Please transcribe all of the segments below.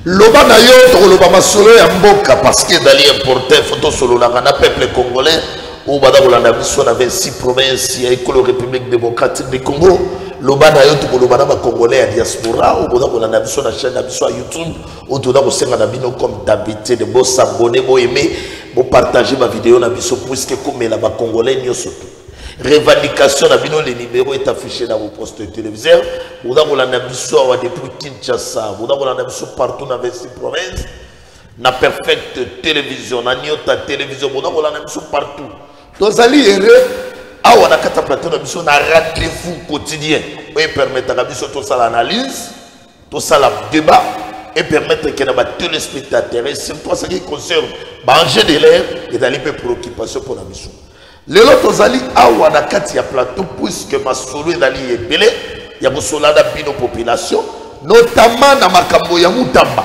Loba na yo to loba masolo ya mboka parce que dali importer photo solo la na peuple congolais ou bada kolanda biso na 26 provinces ya école République démocratique du Congo. Loba na yo to loba na ba congolais ya diaspora ou bada kolanda biso na chaîne na biso ya YouTube ou to da ko senga na bino comme d'habitude de bo s'abonner, bo aimer, bo partager ma vidéo na biso puisque comme la ba congolais nyoso. Revendication na bino, le numéro est affiché dans vos postes de téléviseur. Vous avez la nabiso depuis Kinshasa, vous avez la nabiso partout dans 26 provinces. Na perfecte télévision, na nyota télévision, vous avez la nabiso partout. Donc allez heureux, ah on a quatre plateaux na biso na rendez-vous quotidien. Et permettre à biso tout ça l'analyse, tout ça le débat et permettre que les téléspectateurs et surtout ce qui concerne manger de l'air et d'aller peu préoccupation pour la mission. Les autres zali awa na kati ya plateau puisque ma solo ezali ebele ya kosolada bino population notamment na makambo ya mutamba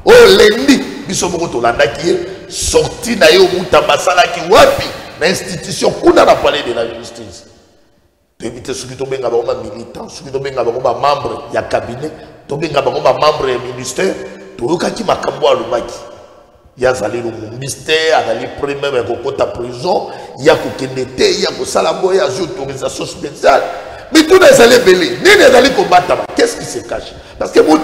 o lendi biso moko tolandaki ye sorti na yo mutamba salaki wapi na institution kuna na palais de la justice to éviter soki to benga ba militant soki to benga ba membre ya cabinet to benga ba membre ya ministère to yokaki makambo alobaki. Il y a le mystère, il y a premier même à prison, il y a il y a il y a autorisation spéciale. Mais tout les allés belés, ni les allés combattre. Qu'est-ce qui se cache? Parce que mon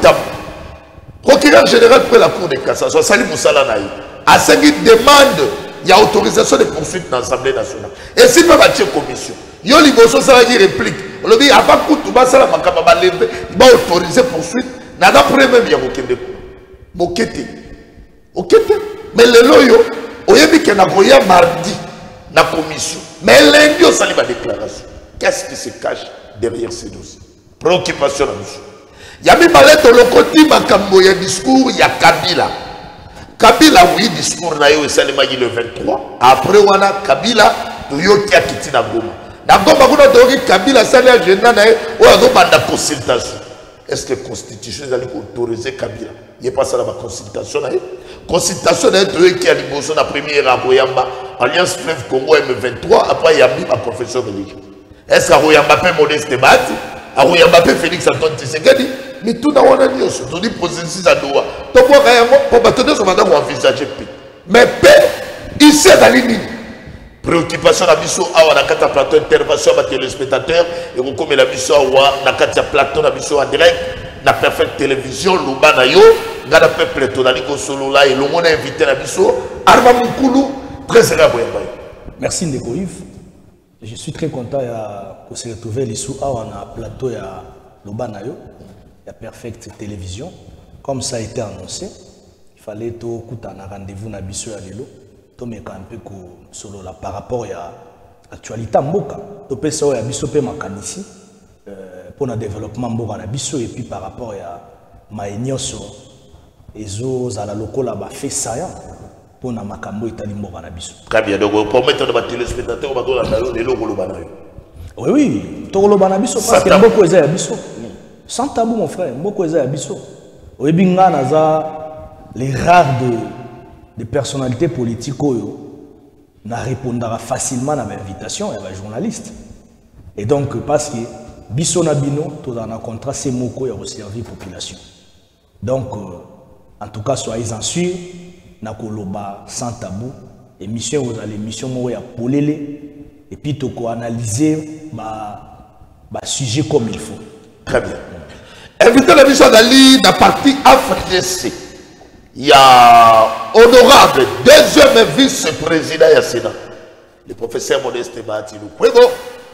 procureur général pour la Cour de cassation, Salim Moussala Naï, a ce qui demande, il y a autorisation de poursuite dans l'Assemblée nationale. Et s'il peut battre commission, il y a l'immotion, ça qui réplique. On le dit, avant que tout ça, il va autoriser poursuite. Nada premier même, il y a Mokete. Ok, mais le loyo, on a dit qu'il y a mardi na commission. Mais lundi, on a la déclaration. Qu'est-ce qui se cache derrière ces dossiers? Préoccupation à nous. Il y a mis malade au côté il y a discours, il y a Kabila. Kabila, oui, discours na yo et le 23. Après, on a Kabila, tu yo qui a quitté na Goma. Na Goma, on a dit Kabila, ça n'a agenda na yo, on a demandé consultation. Est-ce que la Constitution est autorisée Kabila? Il n'y a pas ça dans la consultation. La consultation est qui a l'immotion la première à Royamba, Alliance Fleuve Congo M23, après il y a mis ma profession religieuse. Est-ce qu'à Royamba peut Modeste Bati, à Royamba peut Félix Antoine Tshisekedi, mais tout dans on a dit, on dit position à Doha. Donc pour bâtonner son mandat, on va envisager paix. Mais paix, ici dans l'île. Préoccupation à biso awa na kata plateau intervention à téléspectateurs et vous comme la biso awa na kata plateau na biso en direct na perfecte télévision luba na yo ngana peuple to dali ko solo là et le monde invité na biso Arma Mukulu président Boyamba. Merci Ndeko Yves. Je suis très content de se retrouver les sous awa na plateau ya luba na yo ya perfecte télévision comme ça a été annoncé. Il fallait tout kutana rendez-vous na biso ya lelo. Mais un peu solo là par rapport à l'actualité mboka to pesa ya biso pe makanisi pour le développement mboka na biso et puis par rapport à maenyoso ezo za la lokola ba fait saillant pour na makambo itali mboka na biso. Très bien, donc pour mettre les téléspectateurs ba dola na yo de logo loba na yo. Oui oui, to loba na biso parce que mboko eza ya biso. Sans tabou mon frère, mboko eza ya biso. Oyebi nga na za les rares des personnalités politiques qui répondra facilement à l'invitation et à journaliste. Et donc, parce que biso na bino, tout dans un contrat, c'est moko et servir la population. Donc, en tout cas, soyez en sûr, na koloba sans tabou, émission vous allez émission mo ya polélé et puis to ko analyser ba sujet comme il faut. Très bien. Invité la mission d'Ali la partie AFDC. Il y a honorable deuxième vice-président du Sénat, le professeur Modeste Bati Lukwebo.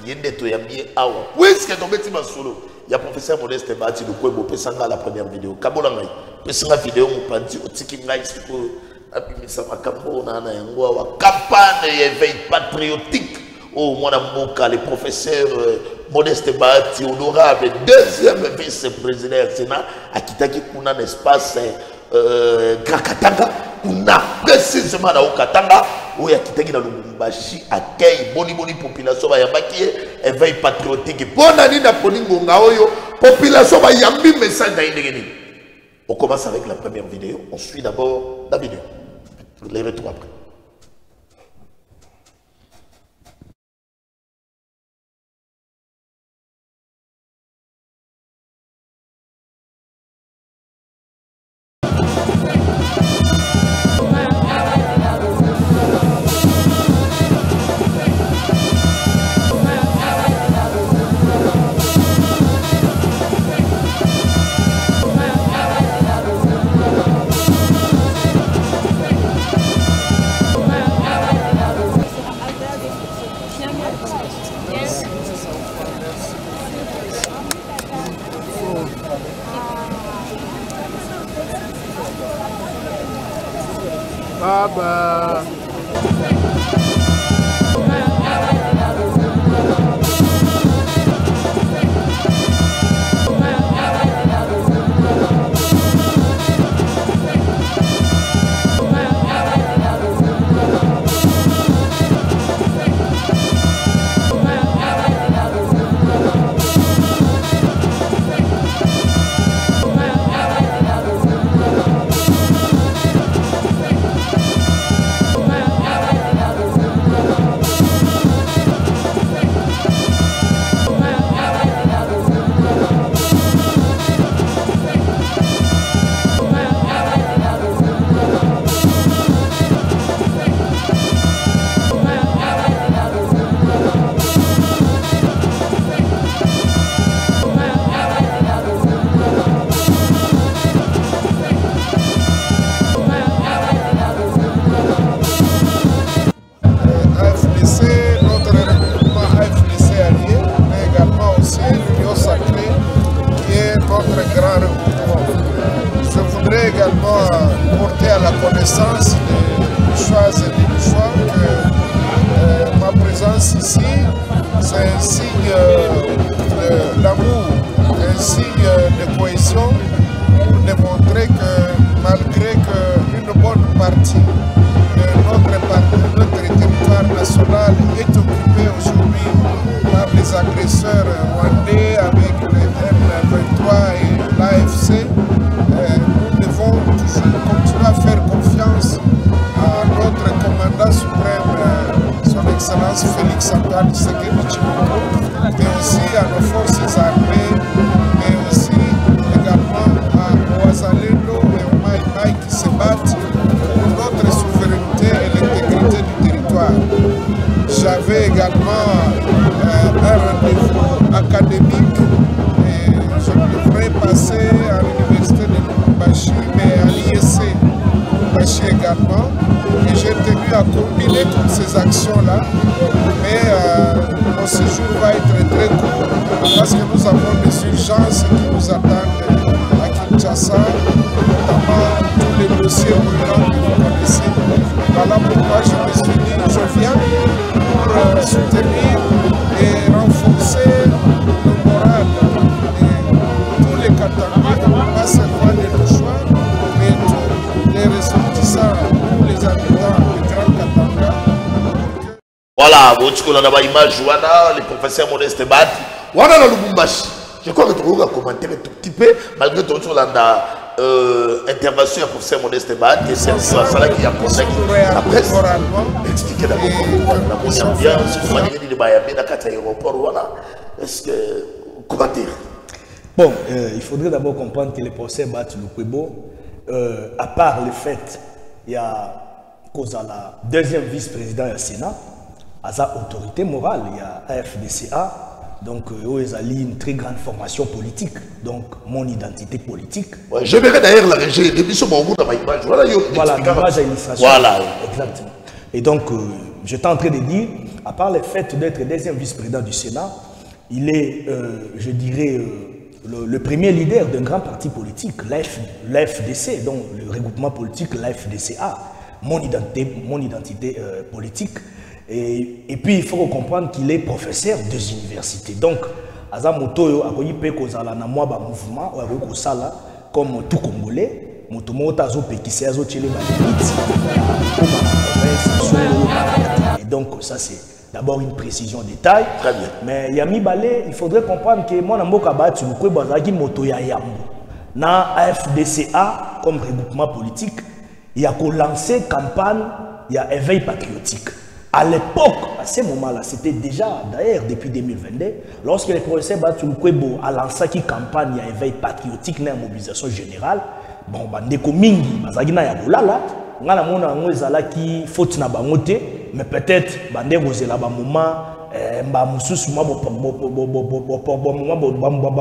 Il y a des toyamiers awa. Puisque ton petit solo, il y a professeur Modeste Bati Lukwebo. Pesanga la première vidéo. Kabolangai. Pesanga vidéo mon panti au tiki ngai siko. Apimisa makambo na na yango awa. Campagne éveil patriotique. Oh mon amoka le professeur Modeste Bati honorable deuxième vice-président du Sénat à Kitaki kuna un espace. Krakatanga, on a précisément dans Okatanga où il y a qui na Lubumbashi accueil boni population ba yambaki éveil patriotique bon ani na poningo ngaoyo population ba yambi message na indegeni. On commence avec la première vidéo, on suit d'abord la vidéo. Les retours après. Ah bah... Porter à la connaissance des choix et des choix que ma présence ici, c'est un signe d'amour, un signe de cohésion pour démontrer que malgré qu'une bonne partie de notre territoire national est occupée aujourd'hui par les agresseurs rwandais avec les M23 et l'AFC, nous devons toujours continuer à faire confiance à notre commandant suprême, son Excellence Félix Antoine Tshisekedi Tshilombo, mais aussi à nos forces armées, mais aussi également aux Wazalendo et aux Maï qui se battent pour notre souveraineté et l'intégrité du territoire. J'avais également un rendez-vous académique et je devrais passer à l'université de Lubumbashi, mais à l'IEC Lubumbashi également. Et j'ai tenu à combiner toutes ces actions-là, mais mon séjour va être très court parce que nous avons des urgences qui nous attendent à Kinshasa, notamment tous les dossiers brûlants que vous connaissez. Voilà pourquoi je me suis dit, je viens pour soutenir et renforcer le moral de tous les Katangais, pas seulement de nos choix, mais tous les ressortissants, tous les habitants du Grand Katanga. Voilà, vous avez une image, le professeur Modeste Bat, voilà dans Lubumbashi. Je crois que tu vas commenter un tout petit peu, malgré tout sur l'intervention du professeur Modeste Bat, et c'est ça qui a posé la presse. Expliquez d'abord comment l'ambiance, comment il y a l'aéroport, voilà. Est-ce que, comment dire? Bon, il faudrait d'abord comprendre que le professeur Bat Lukwebo, à part le fait, il y a cause à la deuxième vice-président du Sénat, à sa autorité morale, il y a AFDCA, donc ils ont une très grande formation politique, donc mon identité politique. Ouais, je verrai d'ailleurs la régie, depuis ce moment dans ma image, voilà l'image à illustration. Voilà. Exactement. Et donc, j'étais en train de dire, à part le fait d'être deuxième vice-président du Sénat, il est, je dirais, le premier leader d'un grand parti politique, l'AFDC, donc le regroupement politique, l'AFDCA, mon identité politique. Et puis, il faut comprendre qu'il est professeur des universités. Donc, Azamoto a un mouvement, comme tout Congolais, et donc, ça, c'est d'abord une précision détail. Très bien. Mais Yami Balé, il faudrait comprendre que moi, je suis na AFDCA, comme regroupement politique, il y a lancé campagne, il y a éveil patriotique. À l'époque, à ce moment-là, c'était déjà, d'ailleurs, depuis 2022, lorsque le professeur Batou Kwebo a lancé une campagne, il y a éveil patriotique, une mobilisation générale, bon, bandeko mingi, bazagina ya bolala, ngana mona ngo ezala ki faute na bangote, mais peut-être bandeko zela ba moment mba mususu ma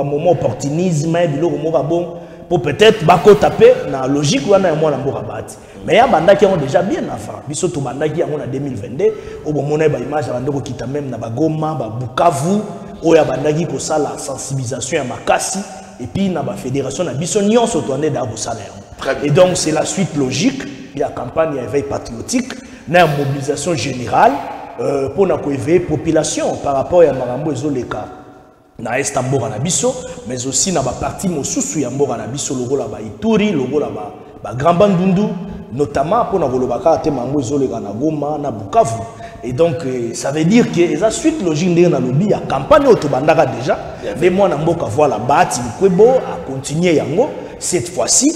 moment opportunisme biloko moka bon pour peut-être bako taper na logique wana ya mwana mboka bati. Mais ya bandaki ont déjà bien avant. Biso to bandaki yango na 2022, au bon mona ba image bandeko kita même na ba Goma, ba Bukavu, o ya bandaki ko sala sensibilisation ya makasi et puis na ba fédération na biso nyonso to ande da ko sala. Et donc c'est la suite logique la campagne d'éveil patriotique, na mobilisation générale pour éveiller la population par rapport à Marambo et Zoleka. Na est Mboka na biso, mais aussi na ba parti mosusu ya Mboka na biso logo la ba Ituri, logo la ba Grand Bandundu, notamment pour na volobaka te Mambo Zoleka na Goma na Bukavu. Et donc ça veut dire que la suite logique de na lobby ya campagne autobandaka déjà, mais moi na Mboka voilà bati kwebo a continuer yango cette fois-ci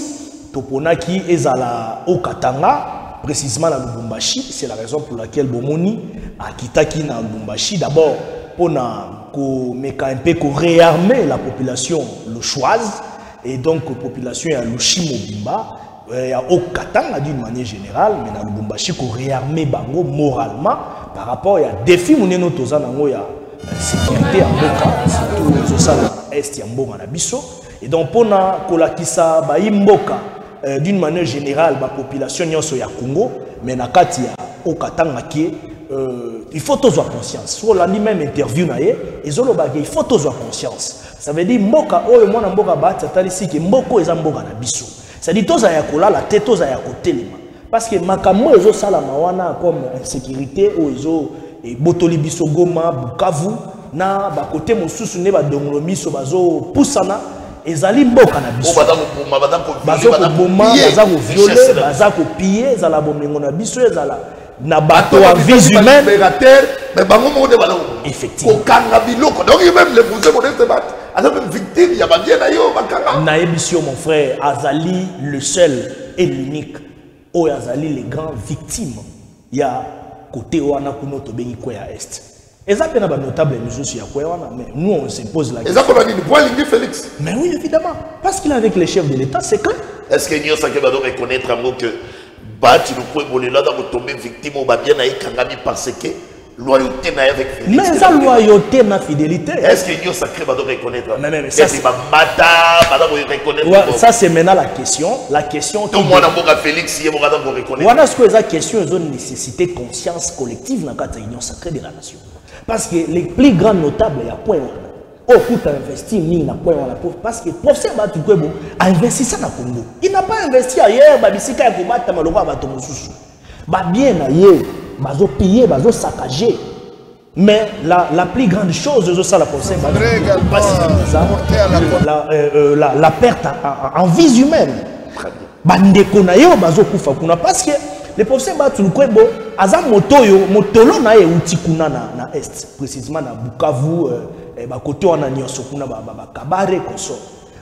toponaki ezala au Katanga précisément na Lubumbashi, c'est la raison pour laquelle Bomoni a quitté na Lubumbashi d'abord pour un peu réarmer la population lochoise et donc la population à Lushimobimba au Katanga d'une manière générale, mais dans Lubumbashi pour réarmer bango moralement par rapport à défi moneno tozana ngo ya sécurité en Mboka surtout aux salles est ya Mboka na biso et donc pour na kolakisa ba Mboka d'une manière générale la population nyonso ya Congo mais na kati ya au Katanga qui il faut tous avoir conscience. Sur la même interview il faut tous avoir conscience. Ça veut dire Mboka oyo mwana Mboka ba tatali si que Mboko eza Mboka na biso. Ça dit tous aya kolala te tous aya kotelema. Parce que makambo ezo sala mawana comme insécurité ou ezo et botoli biso Goma Bukavu na ba côté mosusu ne ba dongolo miso bazo pusana ezali Mboka na biso. Bazo ko boma baza ko violer baza ko piller ezala bomengo na biso ezala na bato à vie humaine mais bango mo de balo effectivement kokanga biloko donc même les vous modeste bat alors même victime ya ba bien na yo bakanga na ebisio mon frère azali le seul et l'unique o azali les grands victimes ya côté wana kuno to bengi kwa ya est ezapena ba notable mususu ya kwa wana mais nous on se pose la question ezapona ni point lingi Félix mais oui évidemment parce qu'il est avec les chefs de l'état c'est clair est-ce que nous ça que va reconnaître un mot que bati le point bolé là dans tomber victime au bien na kangami parce que loyauté na avec fidélité mais ça loyauté na fidélité est-ce que nous sacré va reconnaître mais ça c'est reconnaître ça c'est maintenant la question tout moi na boka Félix yé boka pour reconnaître voilà ce que la question ils ont nécessité conscience collective dans la union sacrée de la nation parce que les plus grands notables ya point oh, pour investir na point parce que professeur Batukwebo a investi ça na Congo. Il n'a pas investi ailleurs, babisika ya komata maloko bato mosusu. Ba bien ailleurs, bazo piller, bazo saccager. Mais la plus grande chose de ça la professeur la perte en vie humaine. Bandeko na yo bazo kufa kuna parce que le professeur Batukwebo aza motoyo motolo na ye utikuna na est précisément na Bukavu ba côté wana nyonso kuna ba kabare koso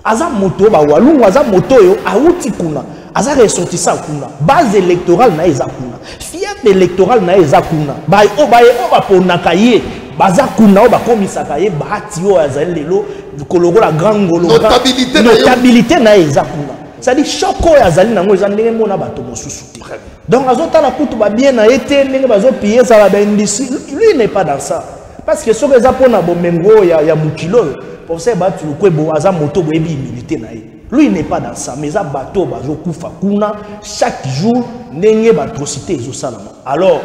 aza moto ba walungu aza moto yo auti kuna aza ressortissant kuna base électorale na eza kuna fief électorale na eza kuna ba ponaka ye baza kuna o ba komisaka ye bati yo azali lelo koloko la grand ngolo notabilité na eza kuna ça dit choko azali nango eza ndenge mona bato mosusu te donc azota la kutu ba bien na été ndenge bazo piller ça la bendisi lui n'est pas dans ça. Parce que ce que ça pour na bomengo ya mukilo pour ça ba tu kwebo aza moto boyebi milité na ye lui n'est pas dans ça mais ça bateau bazo kufa kuna chaque jour ndenge ba atrocité ezo salama alors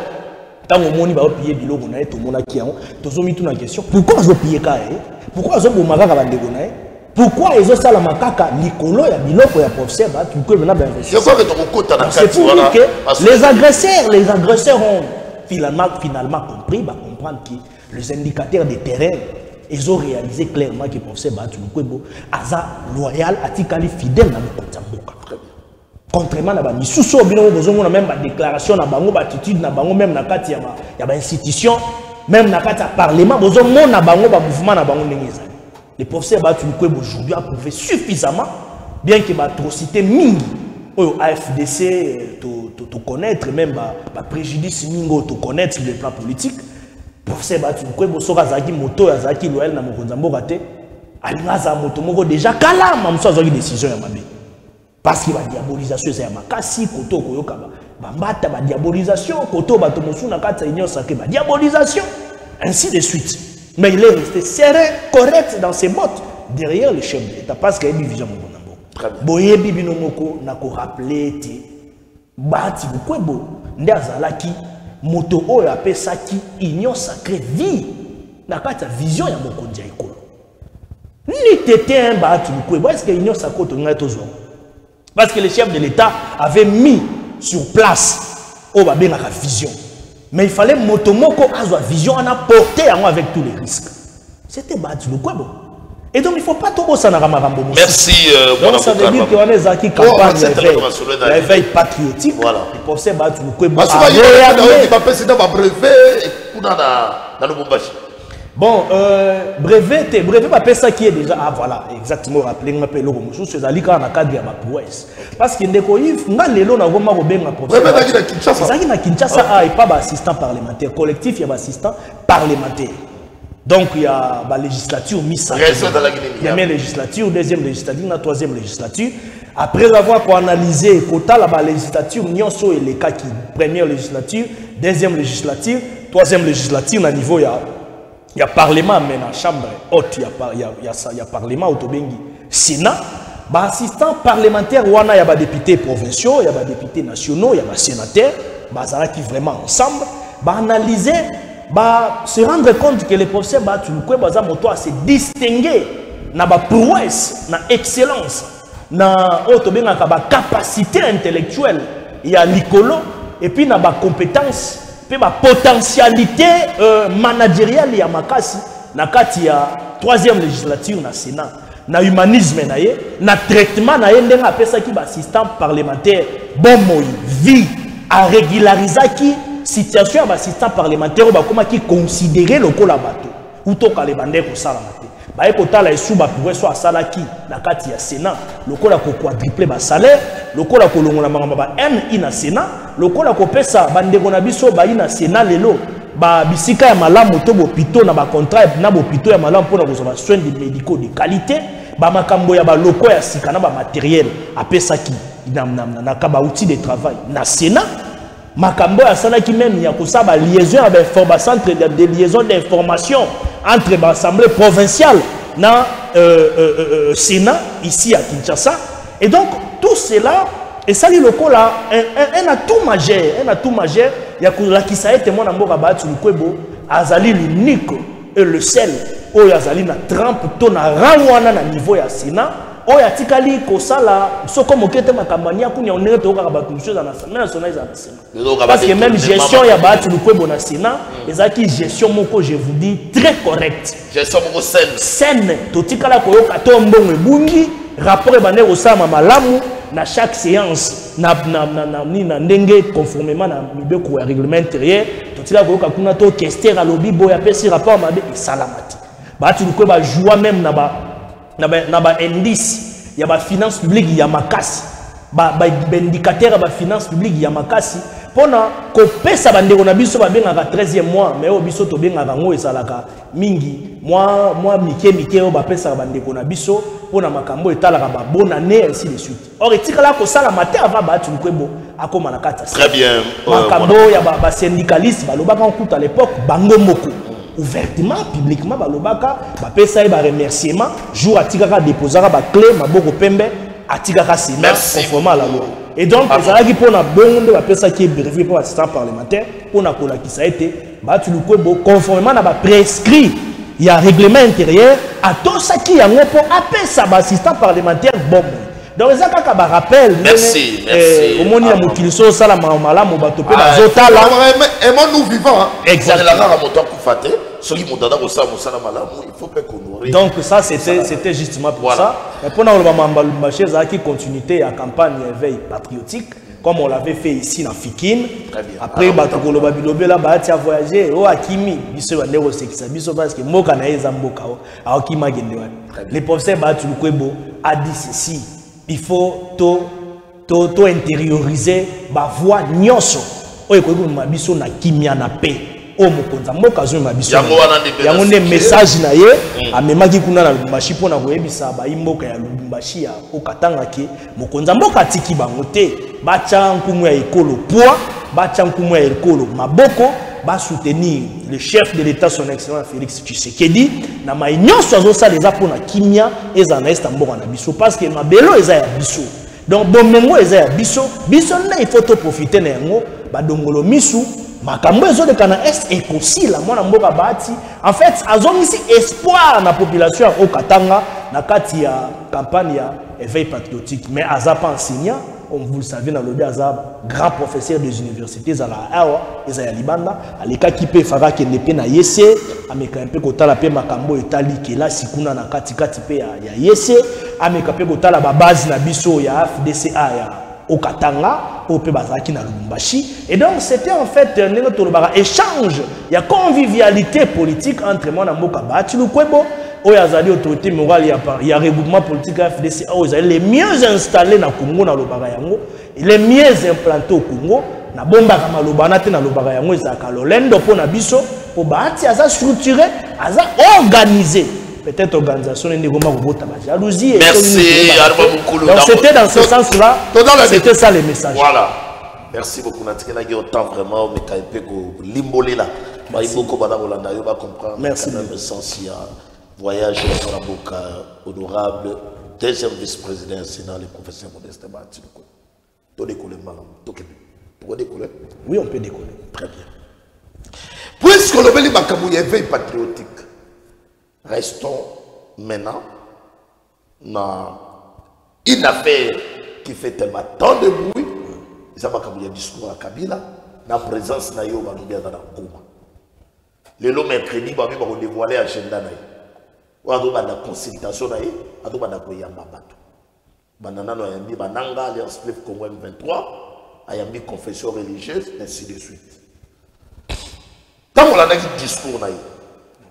tant au moni ba piller biloko na ye to mona ki yango tozo mi tout na question pourquoi azo piller ka ye pourquoi azo bomaka ka bandeko na ye pourquoi ezo salama kaka likolo ya biloko ya professeur ba tu kwebo na ba investir c'est pour dire que les agresseurs ont finalement compris ba comprendre que les indicateurs de terrain, ils ont réalisé clairement que le professeur Batou Kwebo aza loyal, atikali fidèle dans le Kotamboka. Contrairement à Bani Sousso, on a même des déclarations, une attitude, même dans la institution, même dans le parlement, on a un mouvement. Le professeur Batou Kwebo aujourd'hui a prouvé suffisamment, bien que l'atrocité mingi, au AFDC, te connaître, même préjudice mingo, te connaître sur le plan politique. Professeur Batou Kwebo soka zaki moto ya zaki loyal na mokonza mboka te alingaza moto moko déjà kala mamso azaki décision ya mabe parce que ba diabolisation ya makasi koto koyoka ba mbata ba diabolisation koto bato mosu na kata union sacrée ba diabolisation ainsi de suite mais il est resté serein correct dans ses bottes derrière le chef de l'État parce qu'il y a une vision moko nambo boyebi bino moko na ko rappeler te Batou Kwebo ndazalaki moto oyo apesaki union sacrée vie na kati vision ya mokonzi ya ekolo ni tete un Batou Kwebo est-ce que union sacrée to ngai tozo parce que le chef de l'État avait mis sur place au babé na vision. Mais il fallait motomoko azwa vision en apporter avec tous les risques. C'était battu le quoi bon. Et donc il ne faut pas trop ça na ramarambo. Merci donc ça veut dire qu'on est qui campagne l'éveil patriotique. Voilà. Il pensait battu le quoi bon. Parce que il va passer dans ma brevet ou dans le Bombashi. Bon, brevet pas ça qui est déjà voilà exactement rappelé on appelle le Romousou c'est ali quand on a cadre ya prouesse parce que ndeko if nga lelo na goma ko benga brevet na Kinshasa ça qui na Kinshasa a pas assistant parlementaire collectif il y a assistant parlementaire donc il y a la législature mise il y a une législature deuxième législature la troisième législature après avoir analysé quota la législature nyonso et les cas qui première législature deuxième législature troisième législature na niveau il y a parlement mais dans la chambre haute il y a parlement autobengi sénat ba assistant parlementaire wana il y a des députés provinciaux il y a des députés nationaux il y a des sénateurs ba ça qui vraiment ensemble ba analyser ba se rendre compte que les professeurs ba tu quoi ba moto à se distinguer na ba prouesse na excellence na autobenga ka ba capacité intellectuelle il y a l'icolo et puis na ba compétence ma potentialité managériale ya makasi na kati ya troisième législature na Sénat na humanisme na ye na traitement na ye ndenga pesa ki ba assistant parlementaire bon moi vie à régulariser qui situation ba assistant parlementaire ba koma ki considérer lokola bato ou to ka le bande ko sala mate ba e ko tala esu ba pourrait soit sala ki na kati ya Sénat lokola ko quadrupler ba salaire lokola ko longola mangamba ba N na Sénat lokola ko pesa bandeko na biso ba ina Sénat lelo ba bisika ya malamu to bo pito na ba contrat na bo pito ya malamu pona ko ba soins médicaux de qualité ba makambo ya ba loko ya sika na ba matériel apesa ki na ka ba outil de travail na Sénat makambo ya sala ki même ya ko sa ba liaison avec formation centre de liaison d'information entre l'Assemblée provinciale na Sénat ici à Kinshasa et donc tout cela et ça le là un atout majeur il y a qui ça été mon amour à battre le kwebo azali l'unique et le seul où azali na 30 tonnes à rangwana na niveau ya Sénat où ya tikali ko sala so comme okete makambania kunya onere to ka battu chose na nationale za Sénat parce que même gestion ya battu le kwebo na Sénat ezaki gestion moko je vous dis très correct gestion moko saine to tikala ko yoka to mbongo ebungi rapport bané ko sama malamu na chaque séance na ndenge conformément na mibeko ya règlement intérieur to tikala ko yoka kuna to questeur à lobby boya pesi rapport mabe et salamati battu le kwebo joua même na ba indice ya ba finance publique ya makasi ba indicateur ba finance publique ya makasi pona ko pesa bandeko na biso ba benga 13e mois mais o biso to benga ngo esalaka mingi moi mike o ba pesa bandeko na biso pona makambo etalaka ba bonne année ainsi de suite or etikala ko sala matin avant ba tu kwebo akoma na kata très bien makambo ya ba syndicaliste ba lobaka à l'époque bango moko ouvertement publiquement ba lobaka ba pesa ba remerciement jour atikaka déposera ba clé maboko pembe atikaka Sénat conformément à la loi et donc ça qui pour na bonde ba pesa qui est brevet pour assistant parlementaire pour na kola qui ça a été ba tu le kwebo conformément na ba prescrit il y a règlement intérieur à tout ça qui a pour apesa ba assistant parlementaire bon donc ça ka ba rappel merci au moni ya mokiliso sala malamu ba topé na zotala et moi nous vivons exactement la rara moto kufate soki mutanda ko sa musala malamu il faut pas qu'on donc ça c'était justement pour ça et pour na ba mamba lumbaché za qui continuité à campagne éveil patriotique comme on l'avait fait ici dans Fikine après ba to koloba bilobe là ba tia voyager o akimi biso ba ndeko sekisa biso parce que moka na eza mboka o akima gende wa les professeurs ba tu kwebo a dit ceci il faut to intérioriser ba voix nyonso o ekoki mabiso na kimia na paix o mokonza mboka zo mabiso yango ne message na ye amemaki kuna na Lubumbashi pona koyebisa ba imboka ya Lubumbashi ya okatanga ke mokonza mboka tiki bango te bacha nkumu ya ekolo poa bacha nkumu ya ekolo maboko ba soutenir le chef de l'état son excellence Félix Tshisekedi na ma nyonso azosala eza pona kimia eza na est mboka na biso parce que mabelo eza ya biso donc bomengo eza ya biso na il faut to profiter na yango badongolo misu makambo ezoleka na est ekosila mwana mboka bati en fait azongisi espoir na population ya okatanga na kati ya campagne ya éveil patriotique mais aza pas enseignant comme vous le savez, dans le grand professeur des universités, à la Awa, et à Libanda, à l'écart qui peut faire qu'il n'est pas na yesse, à mes campés kota la paix makambo et tali qui est là, si kuna na katika tipe ya yesse, à mes campés kota la base na biso ya FDCA ya Okatanga, au pe bazaki na Lubumbashi. Et donc c'était en fait un échange, il y a convivialité politique entre moi et Mboka Bati Lukwebo. Il y a des autorités morales, il y a un regroupement politique FDC, les mieux installés dans le Congo, les mieux implantés au Congo, na bomba kama lobanate na lobaka yango ezaka lolendo pour na biso pour bati aza structuré, aza organisé. Peut-être organisation n'est pas robota ba jalousie. Merci Arma Mukulu. Donc c'était dans ce sens-là, c'était ça les messages. Voilà. Merci beaucoup Natika Nagi autant vraiment mais kaipé ko limbolé là. Ba iboko bana bolanda yo ba comprendre. Merci le sens il y a voyage à la Boca honorable deuxième vice-président du Sénat le professeur Modeste Bati. To décoller malam, to kebi. Pour décoller? Oui, on peut décoller. Très bien. Puisque le Beli Makamou y avait patriotique, restons maintenant dans une affaire qui fait tellement tant de bruit. Ça m'a dit discours à Kabila, la présence na yo va nous dans la Goma. Le long mercredi, va nous dévoiler l'agenda na yo. On a la consultation na yo, on a la koyamba bato. Banana no yambi bananga alliance Fleuve Congo M23. Ayambi confession religieuse, ainsi de suite. Tant qu'on a dit discours,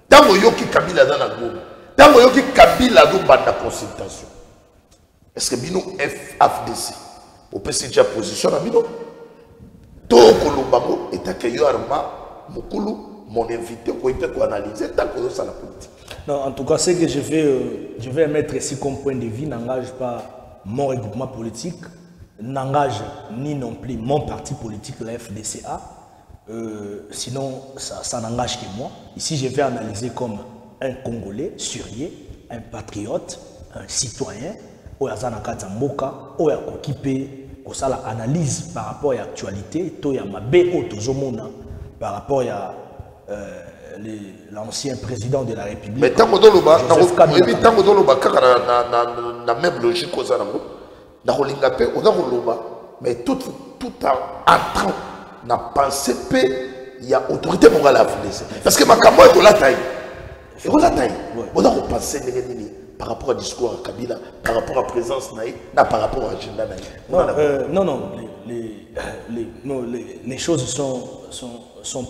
tant qu'on a dit Kabila dans la Goma, tant qu'on a dit Kabila dans la consultation, est-ce que Bino FDC, au PC déjà position à Bino, tout Kolombango est accueilli à Arma, Mokulu, mon invité, pour analyser tant qu'on a la politique. Non, en tout cas, ce que je vais mettre ici comme point de vue n'engage pas mon regroupement politique, n'engage ni non plus mon parti politique, la FDCA. Sinon, ça n'engage que moi. Ici, je vais analyser comme un Congolais, sérieux, un patriote, un citoyen, où il y a un mboka, où il y a occupé, où ça l'analyse par rapport à l'actualité, où il y a ma BO par rapport à l'ancien président de la République. Mais tant que dans la même logique, mais tout en entrant dans la pensée, il y a autorité morale à FDC. Parce que ma campagne est la taille. On a repensé par rapport au discours à Kabila, par rapport à la présence, par rapport à l'agenda. Non, les choses sont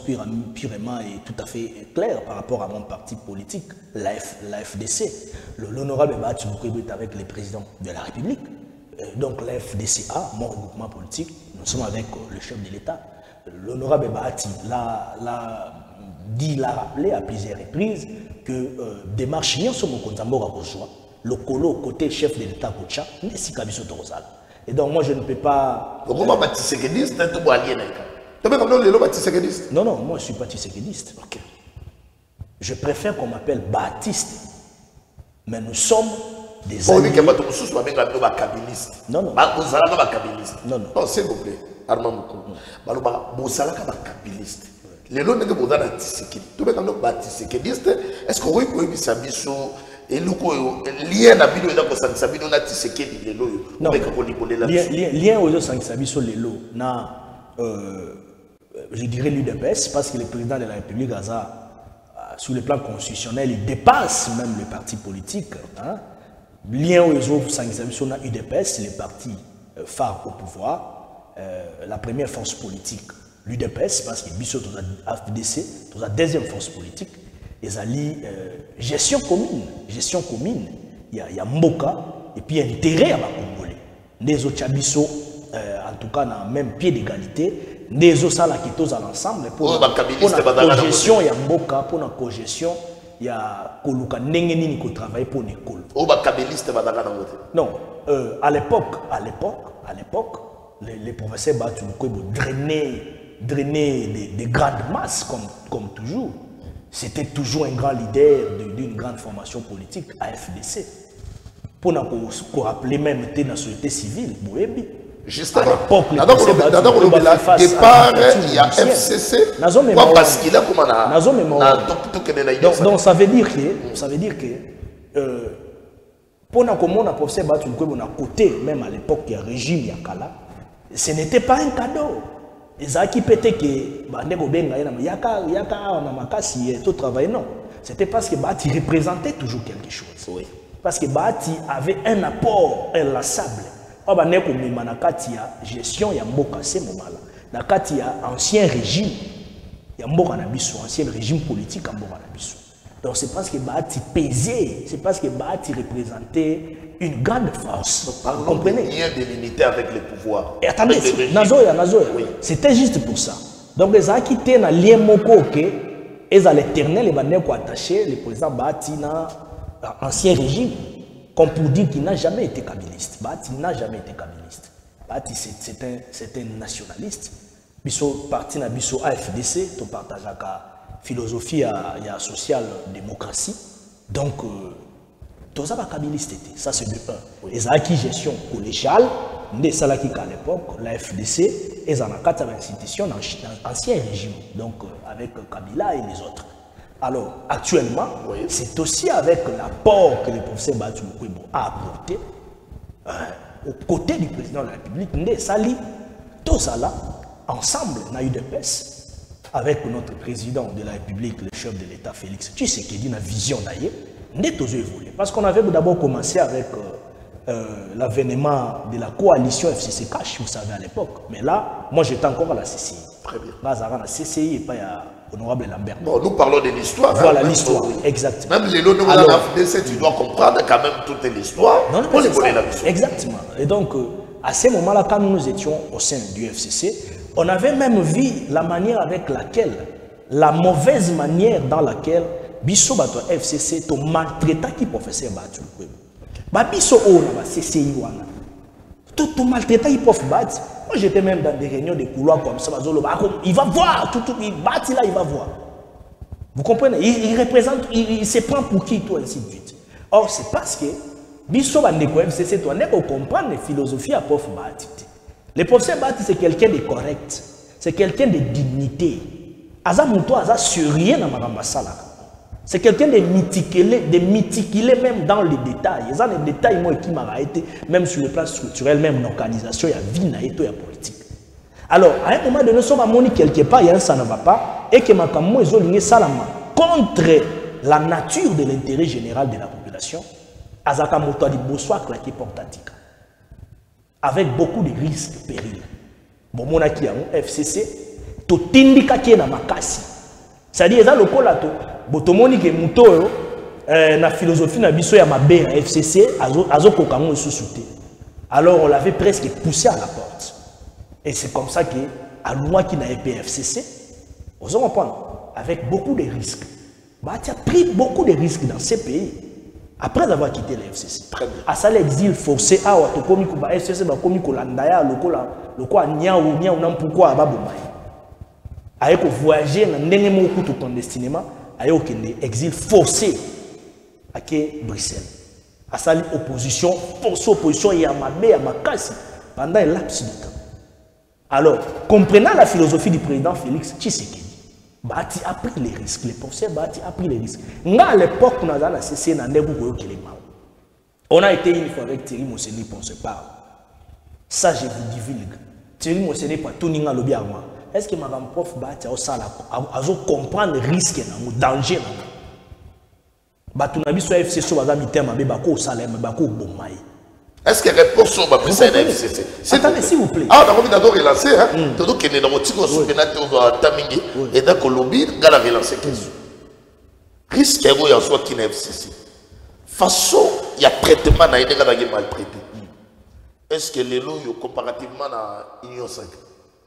purement et tout à fait claires par rapport à mon parti politique, la FDC. L'honorable Bati Lukwebo est avec le président de la République. Donc la FDCA, mon regroupement politique, nous sommes avec le chef de l'État. L'honorable Bati l'a rappelé à plusieurs reprises que des marchiens sont au Konzambora Bozoa, le colo côté chef de l'État Kocha, n'est si Kabiso Torosal. Et donc moi je ne peux pas... Comment Batisekediste, tu es allié? Non, moi je ne suis pas tisekediste. Okay. Je préfère qu'on m'appelle Baptiste. Mais nous sommes des alliés. Non. Non, s'il vous plaît, Armand Moukou. Les lois ne sont pas tisekedistes. Tu es un tisekediste. Est-ce que vous pouvez dire et nous lien à bino na kosangisa bino na tisekedi lelo yo beka kolibole la lien aux sangisa biso lelo na je dirais l'UDPS parce que le président de la République sur le plan constitutionnel il dépasse même le parti politique hein? Lien aux sangisa biso na UDPS le parti phare au pouvoir la première force politique l'UDPS parce que biso dans la FDC dans la deuxième force politique. Ils allient gestion commune, il y a Mboka et puis intérêt à la Congolais. Les autres Chabiso, en tout cas, dans le même pied d'égalité, les autres Salakitos à l'ensemble pour la cogestion, il y a Mboka, pour la cogestion, il y a Koluka Nengenini qui travaille pour l'école. Non, à l'époque, les professeurs Bati Lukwebo drainaient des grandes masses comme toujours. C'était toujours un grand leader d'une grande formation politique, AFDC. Pour nous rappeler même dans la société civile, Boébi. Justement, il y a FCC, parce qu'il a donc ça veut dire que Pour nous, comme on a professeur Batou Lukwebo, à côté, même à l'époque, il y a régime Yakala, ce n'était pas un cadeau. Et ça qui peut-être que Yaka, on a makasi, tout travail, non. C'était parce que Bati représentait toujours quelque chose. Oui. Parce que Bati avait un apport inlassable. On a gestion, il y a Mboka, c'est moment là. Il y a ancien régime, il y a Mboka Nabiso, ancien régime politique à Mboka Nabiso. Donc c'est parce que Bati pesait, c'est parce que Bati représentait une grande force. Vous comprenez? Il y a des limites avec les pouvoirs. Et attendez, Nazoya. Oui. C'était juste pour ça. Donc les gens qui étaient dans lien moko et à l'éternel, les bandits qui attaché le président Bati dans l'ancien régime, comme pour dire qu'il n'a jamais été kabiliste. Bati n'a jamais été kabiliste. Bati c'est un nationaliste. Biso parti na biso AFDC, to partage la philosophie ya social-démocratie. Donc tout ça va kabiliste. Ça c'est de 1. Les acquis gestion collégiale, des salaki à l'époque, la FDC, et en a 4 institutions dans l'ancien régime, donc avec Kabila et les autres. Alors, actuellement, c'est aussi avec l'apport que le professeur Batou Lukwebo a apporté aux côtés du président de la République, Ndé Sali, tout ça là, ensemble, on a eu des PES avec notre président de la République, le chef de l'État Félix Tshisekedi, une vision d'ailleurs, Ndé tous évolué. Parce qu'on avait d'abord commencé avec l'avènement de la coalition FCC Cash, vous savez, à l'époque. Mais là, moi j'étais encore à la CCI. Très bien. Là, ça la CCI et pas à Honorable Lambert. Bon, nous parlons de l'histoire. Voilà l'histoire, exactement. Même les lots de la FDC, tu dois comprendre quand même toute l'histoire. Non, pour les voler la mission. Exactement. Et donc, à ce moment-là, quand nous étions au sein du FCC, on avait même vu la manière avec laquelle, la mauvaise manière dans laquelle Bisso Bato FCC, ton maltraitant qui professeur Bato Lukwebo. Babiso o na CCI wana. Tout maltraitant il prof bat. Moi j'étais même dans des réunions de couloirs comme ça, il va voir tout il bat là, il va voir. Vous comprenez? Il représente, il se prend pour qui tout ainsi de suite. Or c'est parce que biso bandeko FCC toi n'est pas comprendre les philosophies à prof bat. Le professeur bat c'est quelqu'un de correct, c'est quelqu'un de dignité. Aza muto aza sérieux na maramba sala. C'est quelqu'un de méticulé même dans les détails. Il y a des détails qui m'ont été, même sur le plan structurel, même l'organisation, il y a vie, il y a politique. Alors, à un moment donné, nous sommes quelque part, il y a un ça ne va pas, et que Makamou est aligné salama contre la nature de l'intérêt général de la population. Azaka Moto di Bossoa claqué portatique. Avec beaucoup de risques, périls. Bon, mon aki a FCC, to tindika qui est dans ma casse. C'est-à-dire, il y a le colato. Botomoni ke muto na philosophie na biso ya mabe à FCC azo kokango sous-souté. Alors on l'avait presque poussé à la porte. Et c'est comme ça que à loi qui n'a pas FCC, vous en comprenez, avec beaucoup de risques. Bah tu as pris beaucoup de risques dans ces pays après avoir quitté le FCC. À ça l'exil forcé à to komi ko ba FCC ba komi ko landaya lokola nya ou non pourquoi ba bomai. Avec voyager na ndenge moko tout clandestinement. Il y a un exil forcé à Bruxelles. À sa opposition, force opposition, il y a ma casse pendant un laps de temps. Alors, comprenant la philosophie du président Félix Tshisekedi, Bati a pris les risques. Le professeur Bati a pris les risques. À l'époque, on a cessé dans les on a été une fois avec Thierry Moseni pour se parler. Ça, je vous divulgue. Thierry Moseni pas tout n'inga lobby à moi. Est-ce que madame prof Bati a comprendre le risque, le danger? Batunabi soit FCC sur la mitère, ma bébako salem, bako bomai. Est-ce que réponse sur ma précédente FCC? Attendez, s'il vous plaît. Ah, on a envie d'abord relancer, hein? Tout qui est dans votre tigo sur Benate ou Tamingi, et dans Colombie, on a relancé question. Risque est en soi qui n'est FCC. Façon, il y a traitement dans les maltraité. Est-ce que les lots, comparativement à l'Union 5?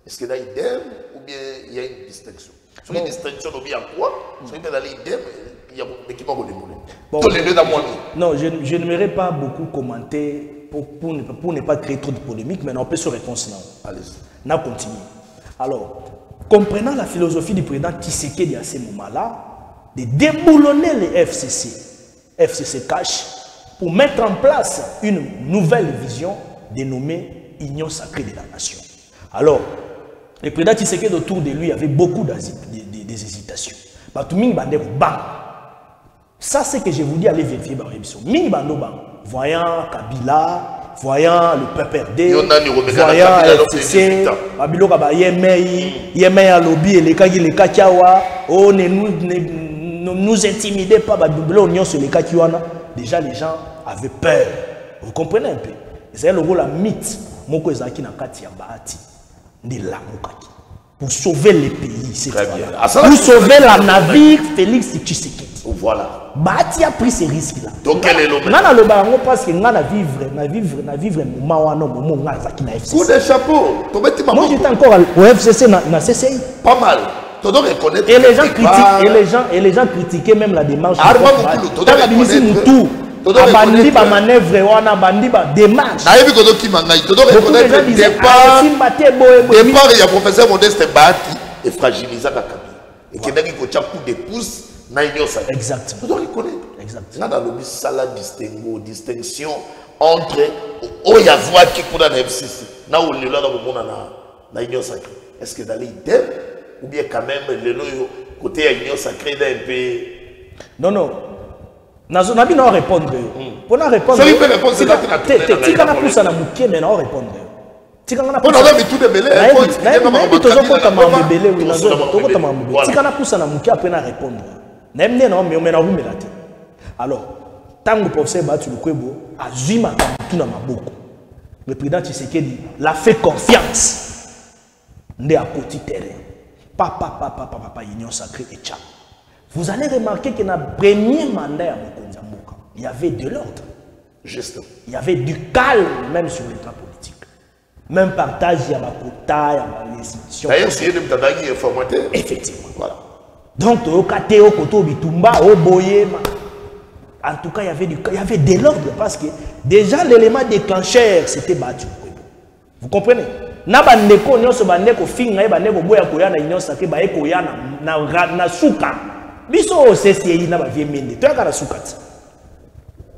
Est-ce qu'il y a idem ou bien il y a une distinction? Sur une distinction, il y a quoi? Sur une idem, il y a des équipements qui ont tous les deux dans mon lit. Non, je n'aimerais pas beaucoup commenter pour ne pas créer trop de polémique, mais on peut se répondre sinon. Allez-y. On continue. Alors, comprenant la philosophie du président Tshisekedi à ce moment-là, de déboulonner les FCC Cash, pour mettre en place une nouvelle vision dénommée Union sacrée de la nation. Alors, le président Tshisekedi autour de lui avait beaucoup des hésitations. Ça, c'est que je vous dis, allez vérifier. voyant Kabila, voyant le PPRD, voyant FCC, Babilo Kaba Yemei à lobby et les Kagi les Kakiawa, oh ne nous intimidez pas, Babilo Union sur les Kakiwana. Déjà les gens avaient peur. Vous comprenez un peu? C'est le rôle à mythe. Moko Ezaki na Kati ya Bahati. Ndi la Mokaki. Pour sauver les pays, c'est pour sauver la navire Félix Tshisekedi. Voilà. Bahati a pris ces risques-là. Donc quel est le moment? Nana le barango parce que nana vivre moment wana moment ngana zaki na FCC. Coup de chapeau. Moi j'étais encore au FCC na CCI. Pas mal. Tu dois reconnaître. Et les gens critiquent et les gens critiquaient même la démarche. Tu dois reconnaître. Abandi ba manœuvre wana bandi ba démarche. Na yebi kodo ki mangai. Tu dois reconnaître le départ. Départ il y a professeur Modeste Bahati et fragilisé Kabila. Et qui n'a pas de coup de pouce. Exactement. Tu dois reconnaître. Exactement. Dans le sala distinction entre Oyazwa qui est dans la FCC. Là où le là dans l'union sacrée. Est-ce que dans l'idée ou bien quand même le côté l'union sacrée d'un peu. Non. Nabi n'a répondre. Pour nous répondre. Ça il peut répondre. C'est là tu kana poussa na muké mais n'a répondre. Tu kana poussa. On a mis tout de belé. Na toujours quand ma belé oui na zo. Toko ta ma belé. Tu kana poussa na muké après na répondre. N'aime non mais on mena vous melate. Alors, tant que professeur Bahati Lukwebo a zima tout na maboko. Le président Tshisekedi l'a fait confiance. Ndé à côté terrain. Papa, union sacrée et tchap. Vous allez remarquer que dans le premier mandat à Mokonzamboka, il y avait de l'ordre. Juste. Il y avait du calme même sur le plan politique. Même partage, il y a ma quota, il y a l'institution. D'ailleurs, c'est une méthode informateur. Effectivement. Voilà. Donc, au Kate, au Koto, Bitumba, au Boye, en tout cas, il y avait de l'ordre parce que déjà l'élément déclencheur, c'était Bahati Lukwebo. Vous comprenez? Nabandeko, nyonso bandeko, finga, bandeko, boya koya na union sacrée, bae koya na souka. Biso au CCI, na ba vie mende. Tu as souka.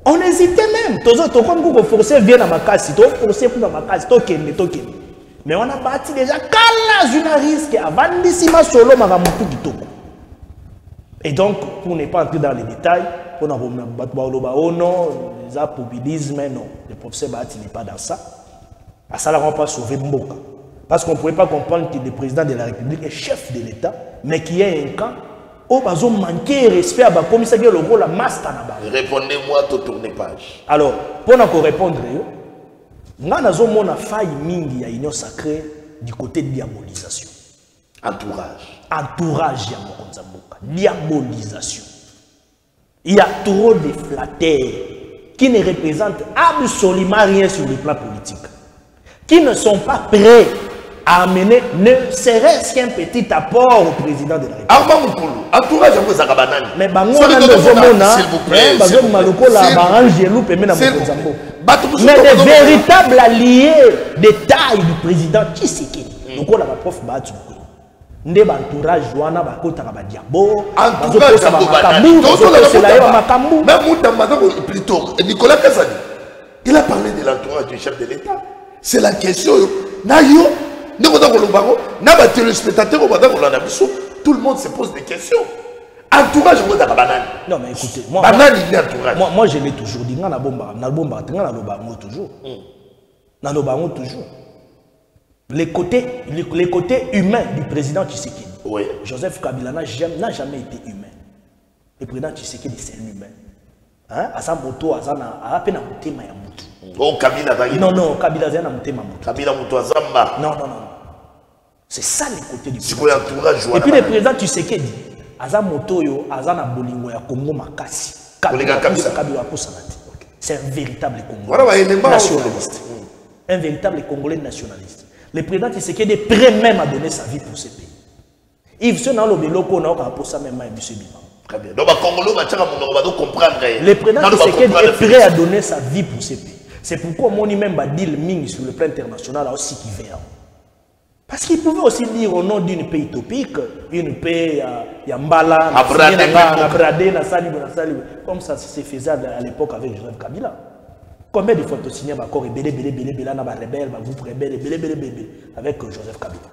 On hésitait même. Tout comme vous forcez vient à ma casse, tu forcez pour ma casse, token. Mais on a bâti déjà kala journaliste qui a vandissima solo maramutu kitoko. Et donc, pour ne pas entrer dans les détails, pour oh non, les populisme, non, le professeur Bahati n'est pas dans ça. À ça, on ne va pas sauver Mboka. Parce qu'on ne pouvait pas comprendre que le président de la République est chef de l'État, mais qu'il y a un camp où ils ont manqué respect à la commissaire le rôle la master. Répondez-moi, tout tourner page. Alors, pour nous répondre, nous avons une faille mingi à l'union sacrée du côté de diabolisation. Entourage ya Mokonzamboka. Diabolisation. Il y a trop de flatteurs qui ne représentent absolument rien sur le plan politique. Qui ne sont pas prêts à amener ne serait-ce qu'un petit apport au président de la République. Entourage à vous à Kabanani. Mais s'il vous plaît, mais des véritables alliés de taille du président Tshisekedi. Donc on a ma prof Bahati Lukwebo. Nde entourage wana bakota ka badiabo. Entourage à Makambu. Même plutôt Nicolas Kazadi. Il a parlé de l'entourage du chef de l'État. C'est la question. Nayo, tout le monde se pose des questions. Entourage, non, mais écoutez, moi je l'ai toujours dit. Toujours. Les côtés humains du président Tshisekedi. Oui. Joseph Kabila n'a jamais été humain. Le président Tshisekedi, c'est un humain. Hein? À sa moto, à peine à monter ma moto. Oh, Kabila non, Kabila a monté ma moto. Kabila moto Zamba. Non. C'est ça les côtés du président. Et puis le président Tshisekedi, à sa moto, à sa bolingo ya Congo Makasi. C'est un véritable Congolais nationaliste. Un véritable Congolais nationaliste. Le président Tshisekedi est prêt même à donner sa vie pour ce pays. Yves Sena Lobeloko n'a pas pour ça même à très bien. Donc, le président Tshisekedi est prêt à donner sa vie pour ce pays. C'est pourquoi mon même dit Ming sur le plan international aussi qui vient. Parce qu'il pouvait aussi dire au nom d'une paix utopique, une paix Yambala, comme ça se faisait à l'époque avec Joseph Kabila. Combien de fois tu signes un accord avec Joseph Kabila?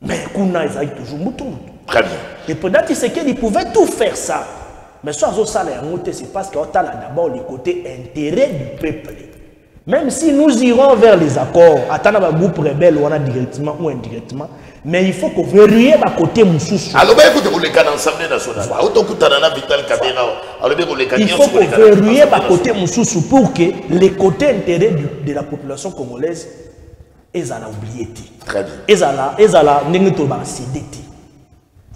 Mais Kuna est toujours mouton. Très bien. Le président Tshisekedi pouvait tout faire ça. Mais soit ça c'est parce qu'on a d'abord le côté intérêt du peuple. Même si nous irons vers les accords, attendant un groupe rebelle ou directement ou indirectement, mais il faut qu'on vérifie à côté Moussoussou. Alors, écoutez, vous les cas l'Assemblée nationale. Il faut qu'on vérifie à côté Moussoussou pour que les côtés intérêts de la population congolaise ils allaient oublier. Très bien. Ils allaient n'engager pas céder.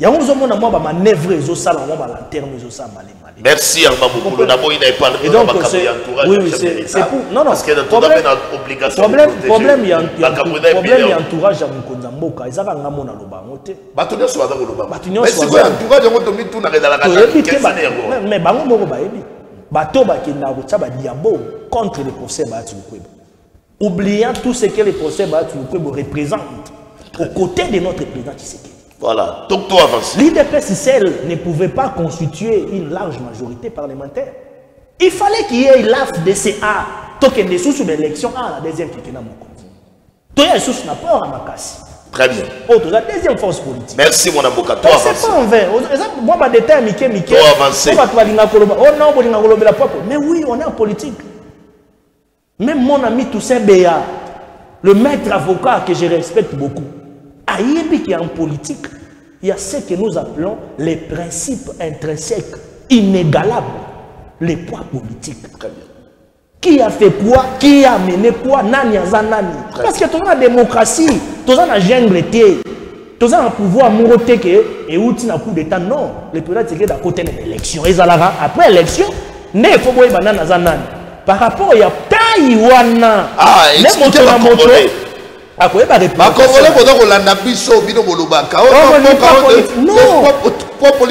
Il y a un moment où on manœuvre les autres salles, on va lanterne les autres salles. Merci à Mamoukolo. D'abord, il n'a pas et donc c'est pour non parce que problème il y a entourage à Mkonzamboka ils avaient un mona loba ngote batonyo soit dans loba mais c'est quoi entourage on tombe tout na la mais bango moko ba ebi bato ba kenda ko tsa ba diabo contre le procès Bahati Lukwebo oubliant tout ce que le procès Bahati Lukwebo représente aux côtés de notre président Tshisekedi. Voilà, donc toi avance. L'IDPS seul ne pouvait pas constituer une large majorité parlementaire. Il fallait qu'il y ait l'AFDCA, token des sous l'élection la deuxième qui est dans mon compte. Toi, il y a sous rapport à Makassi. Très bien. Autre, la deuxième force politique. Merci mon avocat. Toi avance. C'est pas en vain. Moi, je vais déterminer Miké. Toi avance. Oh non, mais oui, on est en politique. Même mon ami Toussaint Béa, le maître avocat que je respecte beaucoup, Aïebi qui est en politique, il y a ce que nous appelons les principes intrinsèques, inégalables, les poids politiques. Qui a fait quoi? Qui a mené quoi? Nani a nani. Parce que tu as la démocratie, tu as la jungle, tu as un pouvoir mouroté et où tu as un coup d'état. Non, le président c'est d'à côté de l'élection. Après l'élection, il faut que tu nani. Par rapport à Taïwana, expliquez la moto. Ah, quoi, bah, Congolais,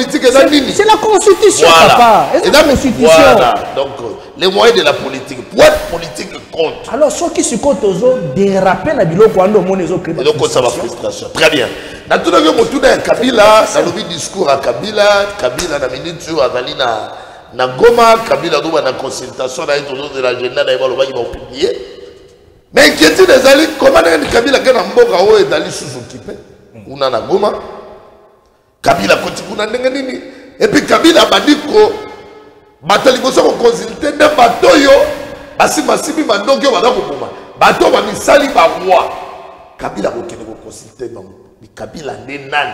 c'est la constitution, voilà. Papa. C'est la constitution. Voilà. Donc, les moyens de la politique. Pour être politique compte. Alors, ceux qui se comptent aux autres, déraper la bilo quand on les autres. Et donc, ça va frustration. Très bien. Dans tout le monde, Kabila, dans le discours à Kabila, Kabila, la minute sur Azalina, na Goma, Kabila, dans la consultation, de l'agenda, il va publier. Mais inquiétude des alliés, comment Kabila a mboka ou est allé sous-occupé? On a Goma. Kabila continue. Et puis Kabila a dit que Batali Bosso a consulté des bateaux. Basi Massibi Mandogyo va dans bateau va misali ba roi. Kabila a consulté. Kabila n'est nan.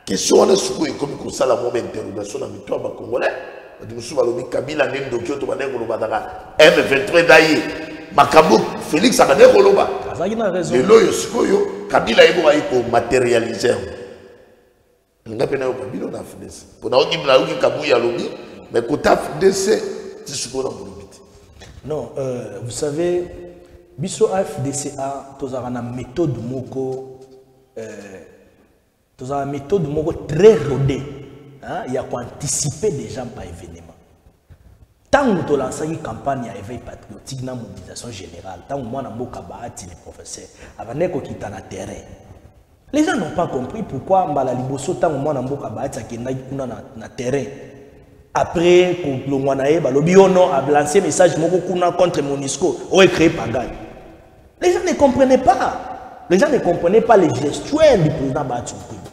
Question on est sur comme qu'on ça la moment interrogation dans le toi congolais. Kabila n'est Ndokyo to banego lo badaka M23 daïe. Makambo Félix Akane Koloba. Le loyo sikoyo Kabila ebo aiko matérialiser. Nga pena yo Kabila na FDC. Pona oki na oki kabuya lobi mais kota FDC tisiko na molobiti. Non, vous savez biso FDCA tozara na méthode moko très rodée. Hein, il y a quoi anticiper déjà par événement. Tant que tu as lancé une campagne à éveil patriotique dans la mobilisation générale, tant que moi, je les professeurs, avant de quitter le terrain, les gens n'ont pas compris pourquoi Mbala Liboso, tant que moi, je suis dans terrain. Après, le Mwanae, le a lancé un message contre Monisco, on a créé Pagaille. Les gens ne comprenaient pas. Les gens ne comprenaient pas les gestuels du président Bahati Lukwebo.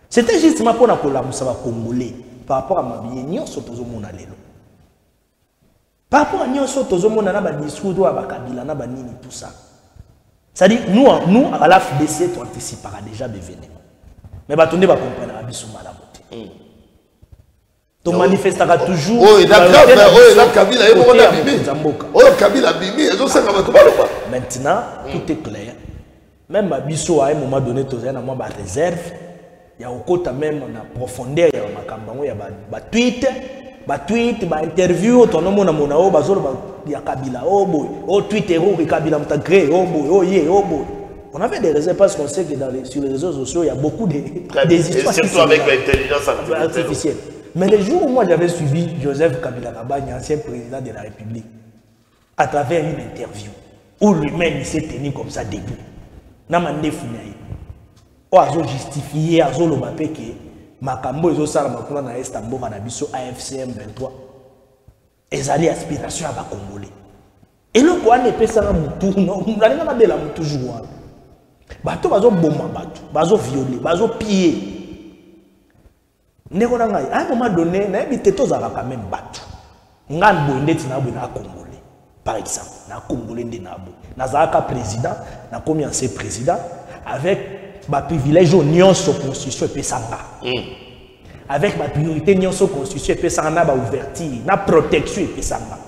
C'était justement pour la Congolais par rapport à ma vie, nous sommes tous au monde. Par rapport à nous, on a un discours de Kabila, tout ça. C'est-à-dire, nous, à la FDC, on anticipera déjà l'événement. Mais on ne va pas comprendre la bisou malamoté. Tu manifesteras toujours. Oh, Kabila Bimi, maintenant, tout est clair. Même à Bissou, à un moment donné, tu as une réserve. Il y a au côté même en profondeur, il y a un tweet. Tweet, interview, ton nom na mona ya Kabila, oh boy, oh Twitter, oh Kabila m'a créé, oh boy, oh yeah, oh boy. On avait des raisons parce qu'on sait que sur les réseaux sociaux, il y a beaucoup des histoires. Surtout avec l'intelligence artificielle. Mais le jour où moi j'avais suivi Joseph Kabila Kabagne, ancien président de la République, à travers une interview, où lui-même il s'est tenu comme ça debout. Namande Funaï. Oh, azo justifié, azo le mapeke. Makambo ezo sala makuna na Istanbul na biso AFCM 23 ezali aspiration à ba congolais et le quoi ne pesa na mutu non ngalinga na bela mutu joie bato bazo bomba bato bazo violer bazo piller À un moment donné, on a quand même battu. On a un Congolais. Par exemple, on a un Congolais qui est président, on a combien de président, avec ma privilège aux nions sur la Constitution et Pessanga. Avec ma priorité nions sur la Constitution et Pessanga, on a ouverture, on a protection et Pessanga.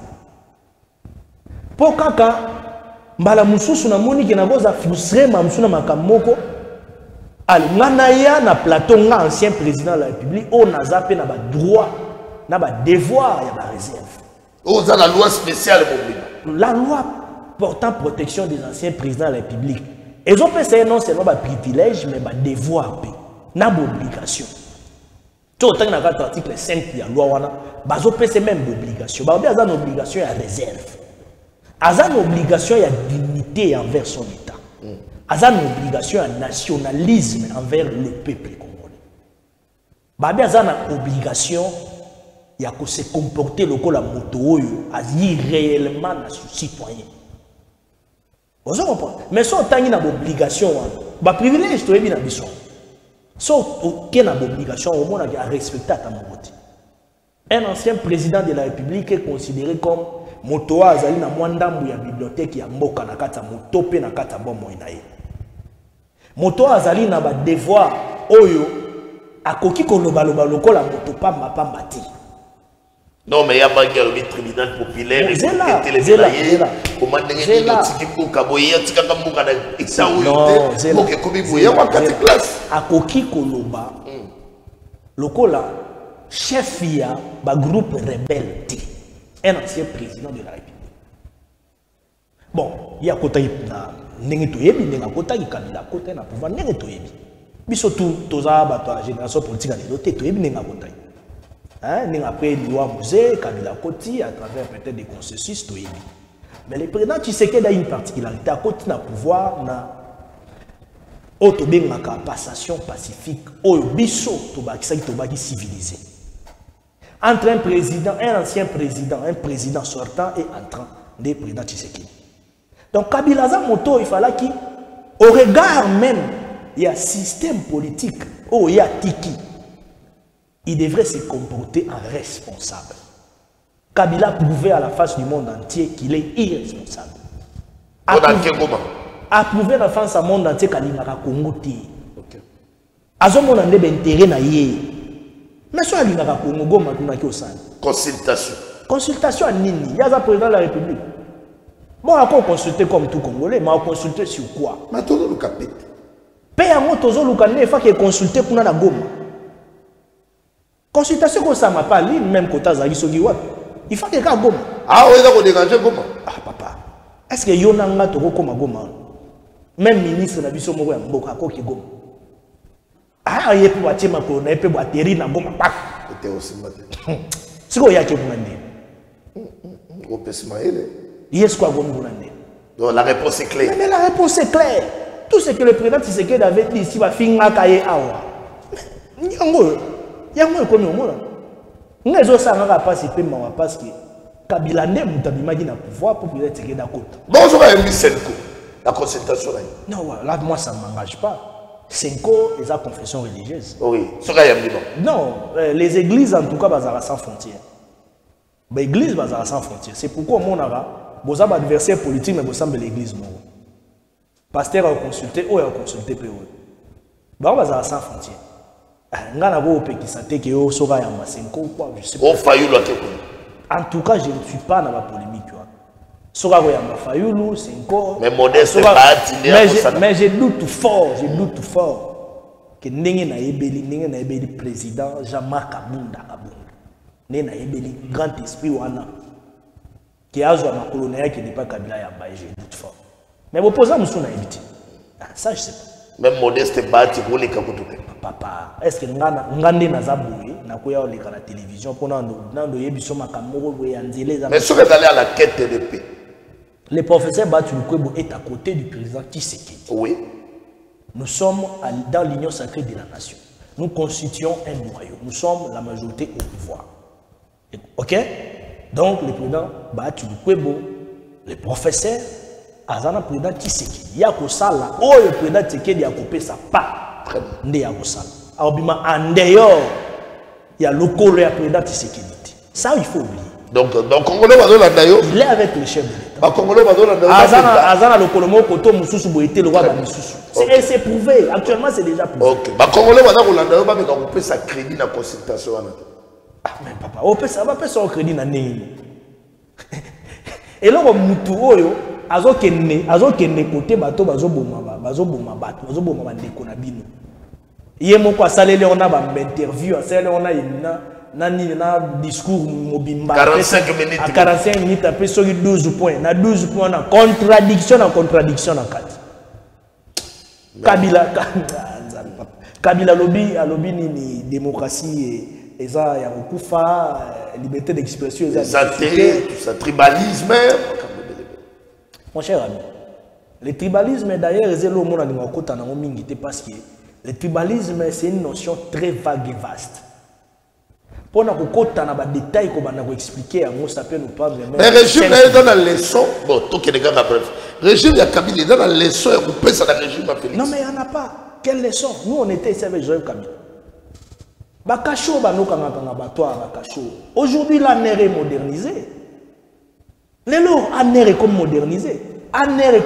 Pour quand mbala mususu na moni ke na goza frustrer ma musuna makamoko ali nganaya na plateau nga ancien président de la République on a zappé na ba droit na ba devoir ya ba réserve oza la loi spéciale la loi portant protection des anciens présidents de la République ils ont fait non seulement ba privilège mais ba devoir pe na ba obligation tout autant na l'article 5 ya loi wana bazo pese même obligation ba bien une obligation ya réserve a une obligation à dignité envers son État. A une obligation à nationalisme envers le peuple congolais. Babi a une obligation à se comporter le la moto à dire réellement na citoyen. Vous comprenez? Mais si on a une obligation, ba privilège to ebi na biso. So aucune obligation au monde à respecter ta moralité. Un ancien président de la République est considéré comme moto azali na mwandambu ya bibliothèque ya mboka na kata moto pe na kata bomo inaye moto azali na ba devoir oyo akoki koloba loba lokola moto pamba pamba ti non mais ya bangi le tribunal populaire et zela comment ndenge ni tiki ko kaboya tika kambuka na exaoyote moke kobi boya wa kati classe akoki koloba lokola chef ya ba groupe rebelle ti un ancien président de la République. Bon, il y a côté na nengeto yebi nenga kota ki kabila côté na pouvoir nengeto yebi. Biso tous la génération politique à l'éloté to yebi nenga kota. Hein, nenga après loi musée kabila koti à travers peut-être des consensus to yebi. Mais le président Tshisekedi a une particularité à côté na pouvoir na auto bengaka passation pacifique au biso to bakisa to baki civilisé. Entre un président, un ancien président, un président sortant et entrant des présidents Tshisekedi. Donc Kabila Moto, il fallait qu'il, au regard même, il y a un système politique, oh, il y a Tiki, il devrait se comporter en responsable. Kabila prouvait à la face du monde entier qu'il est irresponsable. Approuver la face du monde entier qu'il a Congo. Azomona ndebe intérêt na yé. Mais si on a consultation. Consultation à Nini, il y a un président de la République. Bon, on va consulter comme tout Congolais, mais on va consulter sur quoi? Mais tout le capite. Paye à moi, tout le monde, il faut qu'il consulte pour la gomme. Consultation comme ça, m'a pas ligne, même quand tu as il faut qu'il y ait un gomme. Ah oui, il faut déranger gomme. Ah, papa. Est-ce que Yonanga Toro comme un gomme? Même ministre de la Bisso Moro Mboka, à quoi qu'il y ait gomme? Ah, il y a pour attirer ma colonne, il peut atterrir dans le bon pack. C'était aussi mal. C'est quoi il y a qui vous l'année? Au Pesmaël. Il y a ce quoi vous l'année? Donc la réponse est claire. Mais la réponse est claire. Tout ce que le président Tshisekedi avait dit ici va finir kaye awa. Yango comme au monde. Nous les autres ça n'a pas si peu parce que Kabila ne mutabimaki na pouvoir pour pouvoir Tshisekedi à côté. Bonjour à Emile Senko. La consultation là. Non, là moi ça ne m'engage pas. Senko, les confessions religieuses. Oui, ce qu'il y a non, les églises en tout cas, bazara sans frontières. L'église bazara sans frontières. C'est pourquoi mon ara, vos adversaires politiques, mais vous semblez l'église non. Pasteur a consulté, ou a consulté peu. Bazara sans frontières. Ngana bo pekisate ke o soga ya masenko quoi, je sais pas. O fayulu akeko. En tout cas, je ne suis pas dans la polémique. Soga ya mafayulu, senko. Mais modeste mais je doute fort que ndenge na yebeli président Jean-Marc Kabunda Ndenge na yebeli grand esprit wana qui a joué ma colonel qui n'est pas Kabila ya ba, je doute fort. Mais opposant musu na yebiti. Ça je sais pas. Même modeste bati pour les kakutuke. Papa, est-ce que ngande na zaboué na koya oleka la télévision pour nando yebiso makamoko boya nzele za. Mais ce que d'aller à la quête de paix. Le professeur Batou Lukwebo est à côté du président Tshisekedi. Oui. Nous sommes dans l'union sacrée de la nation. Nous constituons un noyau. Nous sommes la majorité au pouvoir. Ok? Donc le président Batou Lukwebo, le professeur, Azana président Tshisekedi. Il y a que ça là. Oh, le président Tshisekedi a coupé sa part. Très bien. Il y a que ça. Aobima en dehors Il y a le colo et après date sécurité. Ça, il faut oublier. Donc Congolais il est avec le chef de l'État. Congolais Azana le colomo koto mususu boité le roi ba mususu. C'est prouvé. Actuellement, c'est déjà prouvé. OK. Congolais Rolanda ba on peut sa crédit na consultation. Ah mais papa, on peut ça va pas son crédit na nini. Et là mutu oyo azokende côté bato bazoboma ndeko na bino. Yé moko asalele on a ba interview, asalele on a na discours mobimba 45 minutes à 45 minutes après sur 12 points na 12 points na contradiction na kati. Kabila lobby ni démocratie et ça ya okufa liberté d'expression ça tribalisme. Mon cher ami, le tribalisme d'ailleurs c'est le mot na ngokota na mingi parce que le tribalisme c'est une notion très vague et vaste. Pour nous côté na ba détails qu'on va expliquer à moi ça peut nous pas vraiment. Mais régime là dans la leçon bon tout que les gars après régime ya Kabila dans la leçon et couper ça dans le régime à Félix. Non mais il y en a pas. Quelle leçon? Nous on était ici avec Joël Kabila. Bakacho banoka ngaka batoire bakacho. Aujourd'hui l'ANR est modernisé. Lelo ANR est comme modernisé. ANR est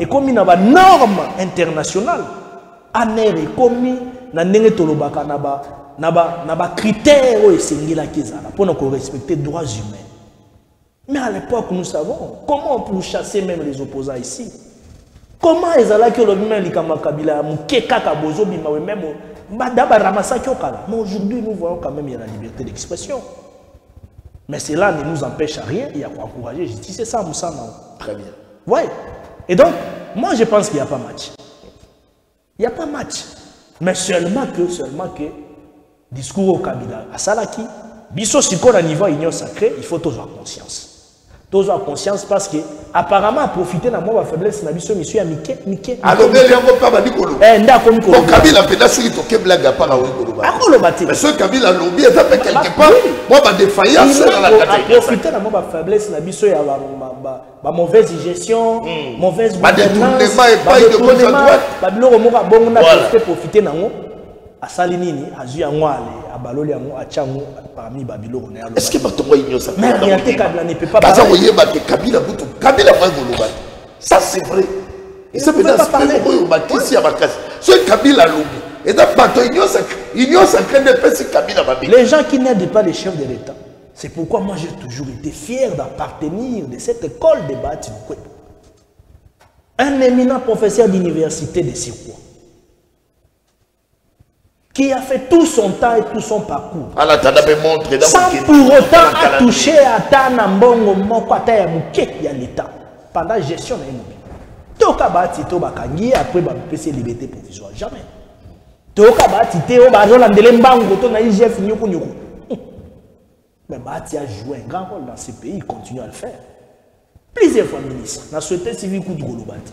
comme na norme internationale. ANR est comme na ndenge tolobaka na ba critères où esengela kezala pour nous respecter les droits humains. Mais à l'époque nous savons comment on peut chasser même les opposants ici. Comment ezala que le même likama Kabila mukeka kabozo bima même badaba ramasa kyokala. Mais aujourd'hui nous voyons quand même il y a la liberté d'expression. Mais cela ne nous empêche à rien, il y a quoi encourager justice, c'est ça Moussa. Très bien. Ouais. Et donc moi je pense qu'il n'y a pas match. Il n'y a pas match. Mais seulement que discours au Kabila à Salaki, biso siko na niveau union sacrée, il faut tous avoir conscience. Tous avoir conscience parce que apparemment profiter na moi faiblesse na biso monsieur Miké. Alors mais yango pas ba dikolo. Nda komi ko. Kabila pena siki to ke blague pas na wikolo ba. Akolo bati. Mais ce Kabila lobby est fait quelque part. Moi ba défaillance dans la catégorie. Profiter na moi faiblesse na biso ya ba mauvaise gestion, mauvaise gouvernance, pas de gauche à droite. Ba biloko moka bongo na profiter nango. Asali nini azu yango ale abaloli yango achango parmi babiloko na yalo. Est-ce que batongo igno ça? Mais réalité Kabila ne peut pas parler. Parce que yeba que Kabila butu Kabila va goloba. Ça c'est vrai. Et ça peut pas parler boyo bakisi ya bakasi. Ce Kabila lobi. Et dans bato igno ça crée des petits Kabila babi. Les gens qui n'aident pas les chefs de l'État. C'est pourquoi moi j'ai toujours été fier d'appartenir de cette école de Batimoué. Un éminent professeur d'université de Sirkwa. Qui a fait tout son temps et tout son parcours. Sans pour autant toucher à Tanambongo Mokwata ya Mouké ya l'État. Pendant la gestion de l'immobilier. Toka bati to bakangi après ba PC liberté provisoire. Jamais. Toka bati te ba jolandele mbango to na IGF nyuku nyuku. Mais Bati a joué un grand rôle dans ce pays, il continue à le faire. Plusieurs fois ministre. Na souhaité civil coup de golo Bati.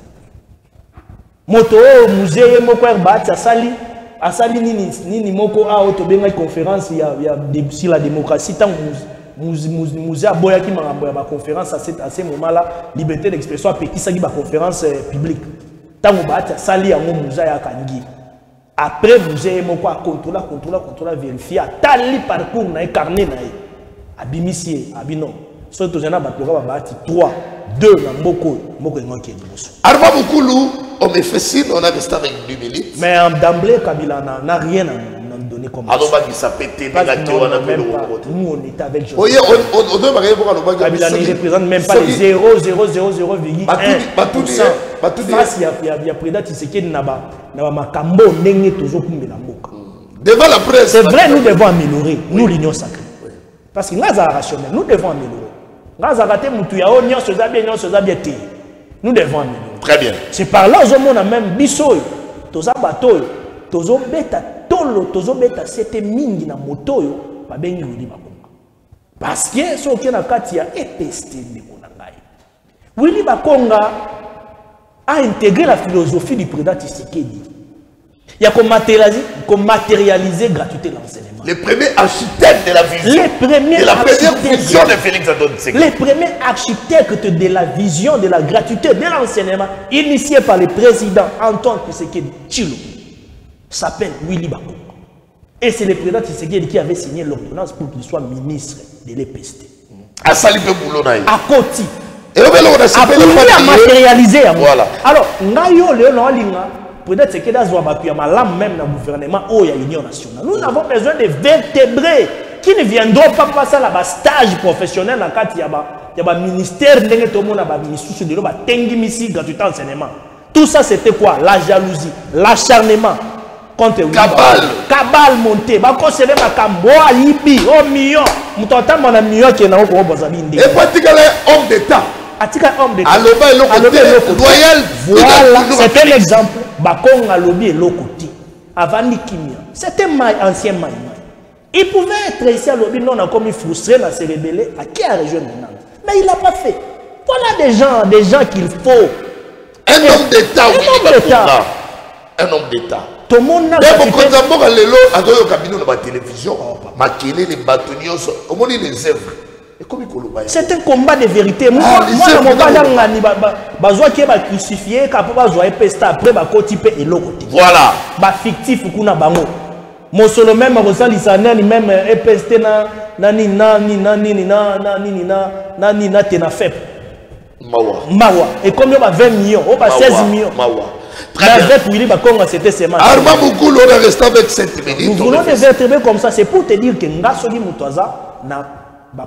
Moto musée moko Bati asali nini moko a otobenga conférence ya sur la démocratie tant musée aboya ki marambo ya ba conférence à ce moment là liberté d'expression apekisa ki ba conférence publique tant Bati asali yango musée ya kangi après musée moko a contrôler vérifier tali parcours na carnet na abimisie abino so to jana ba toka ba Bati 3 2 na moko ngoki liboso Arma Bukulu on me fait signe, on a resté avec 2 minutes. Mais d'emblée, Kabila n'a rien à nous donner comme ça. Alors, il s'est pété, nous, on est avec Joseph. Kabila ne représente même pas les 0,000,1%. Face, il y a prédat Tshisekedi Naba, Makambo, Nenge, Tozo Kumbe Namboka. Devant la presse. C'est vrai, nous devons améliorer, nous, l'union sacrée. Parce que nous sommes rationnels, nous devons améliorer. Nous avons raté Moutouya, nous sommes bien. Nous devons améliorer. Très bien. C'est par là qu'on a même bisoy, toza batoy, tozo beta tolo, tozo beta c'était mingi na motoyo, ba bengi Willy Bakonga. Parce que ce qui na kati a épesté de monangai. Willy Bakonga a intégré la philosophie du président Tshisekedi. Il y a qu'on matérialiser gratuité l'enseignement. Les premiers architectes de la vision. De la première vision de Félix Antoine Tshisekedi. Les premiers architectes de la vision de la gratuité de l'enseignement initié par le président Antoine Tshisekedi Tshilombo s'appelle Willy Bakonga. Et c'est le président Tshisekedi qui avait signé l'ordonnance pour qu'il soit ministre de l'EPST. À Salipé Boulonaï. À Koti. Et on a matérialisé. Voilà. Alors, Ngayo, Léon Linga, peut-être que c'est qu'il même dans le gouvernement ou il y a l'Union nationale. Nous avons besoin de vertébrés qui ne viendront pas passer à la stage professionnel dans le cadre il y a un ministère de l'enseignement. Tout ça, c'était quoi? La jalousie, l'acharnement contre Cabal monté. Bakosele makambo alibi au million. Mutata mona million qui est dans le Bozabinde. Et pratiquement homme d'État. Atika homme d'État. Aloba et l'autre loyal. Voilà, c'était l'exemple. Bakong alobi et l'autre côté. Avant Nikimia. C'était un ancien maïma. Il pouvait être ici à l'Obi, non, on a commis frustré, dans ses rebelles, à qui a rejoint maintenant. Mais il n'a pas fait. Voilà des gens qu'il faut. Un homme d'État. Un homme d'État. Tout le monde n'a pas de télévision. Les bâtonniers, les œuvres. C'est un combat de vérité. Moi, je ne suis pas crucifié, après, voilà. Fictif, mon solo même même EPST Mawa. Et comme il y a 20 millions, 16 millions. C'était seulement. Avec 7 minutes. Nous voulons des vertébrés comme ça. C'est pour te dire que Ngasoli Moutaza na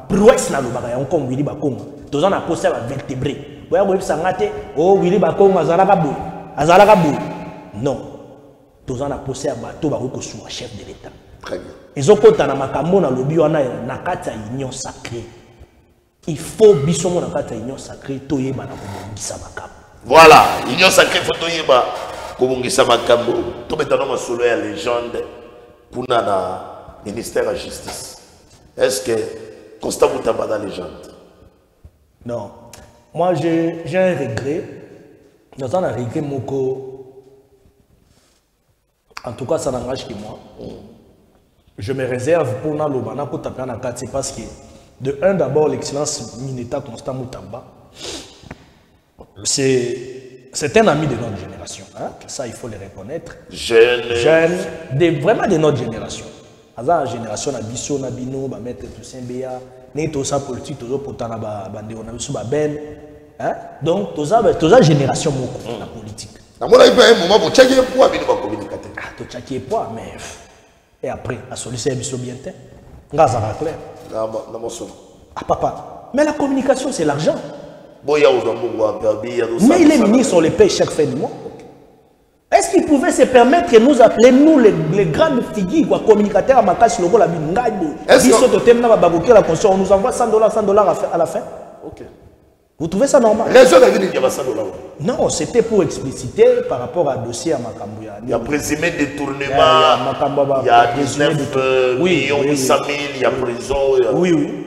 prouesse na lobaka ya Hong Willy Bakongo. Tous on a posé à vertébré. Vous voyez, oh Willy Bakongo azalaka bout. Non. Tous on a posé à bateau baroko sur chef de l'État. Très bien. Ils ont compté na makambo na lobi wana na kata union sacrée. Il faut bisomo na kata union sacrée toyeba na kobongisa makambo. Voilà, union sacrée faut toyeba kobongisa makambo. To metano masolo ya légende pour na ministère de la justice. Est-ce que Constant Moutamba la légende? Non. Moi j'ai un regret. Dans un regret moko. En tout cas, ça n'engage que moi. Je me réserve pour Nalobana Kotapana Kati parce que, de un, d'abord, l'excellence Mineta Constant Moutamba, c'est un ami de notre génération. Hein? Ça, il faut le reconnaître. Jeune, vraiment de notre génération. La génération Nabiso, Nabino, Maître Toussaint Béa, Nétosa politique, Tozo Potana, Bande, on a vu Ben. Donc, Tosa génération Moko, la politique. À mon avis, un moment, vous checkez pour venir communiquer. Ah, tu checkez pour, mais. Et après, à solliciter Bisso bien. Ngazara clair. Ah, papa. Mais la communication, c'est l'argent. Mais il est ministre, on les paye chaque fin du mois. Est-ce qu'il pouvait se permettre de nous appeler, nous, les grandes figures, communicateurs à Makash, Logo, la Bingaïbo, on nous envoie $100 à la fin? Ok. Vous trouvez ça normal? Non, c'était pour expliciter par rapport à dossier à Makambouya. Il y a présumé détournement, il y a 19 millions 800 000, il y a prison. Oui.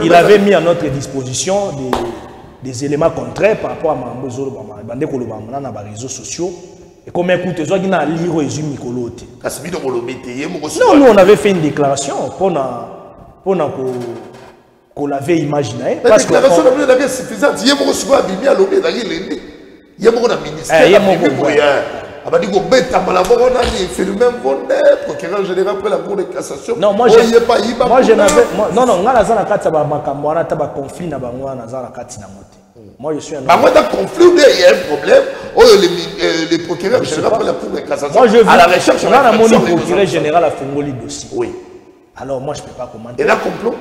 Il avait mis à notre disposition des éléments contraires par rapport à Mambozo, dans les réseaux sociaux. Et comme écoute, ils ont dit lire et zoom Mikolote. Non, nous on avait fait une déclaration pour qu'on l'avait imaginé. La déclaration est suffisante. Il y a beaucoup de choses à lobby dans l'île. Il y a beaucoup de ministères. Il y a beaucoup de procureur général après la Cour de cassation. Non, moi je n'avais. Non, conflit na moi je suis un. Moi, dans le conflit, il y a un problème. Les procureurs généraux après la Cour de cassation. À la recherche, on a mon procureur général à Fongoli dossier. Oui. Alors moi je ne peux pas commenter. Et là, complot?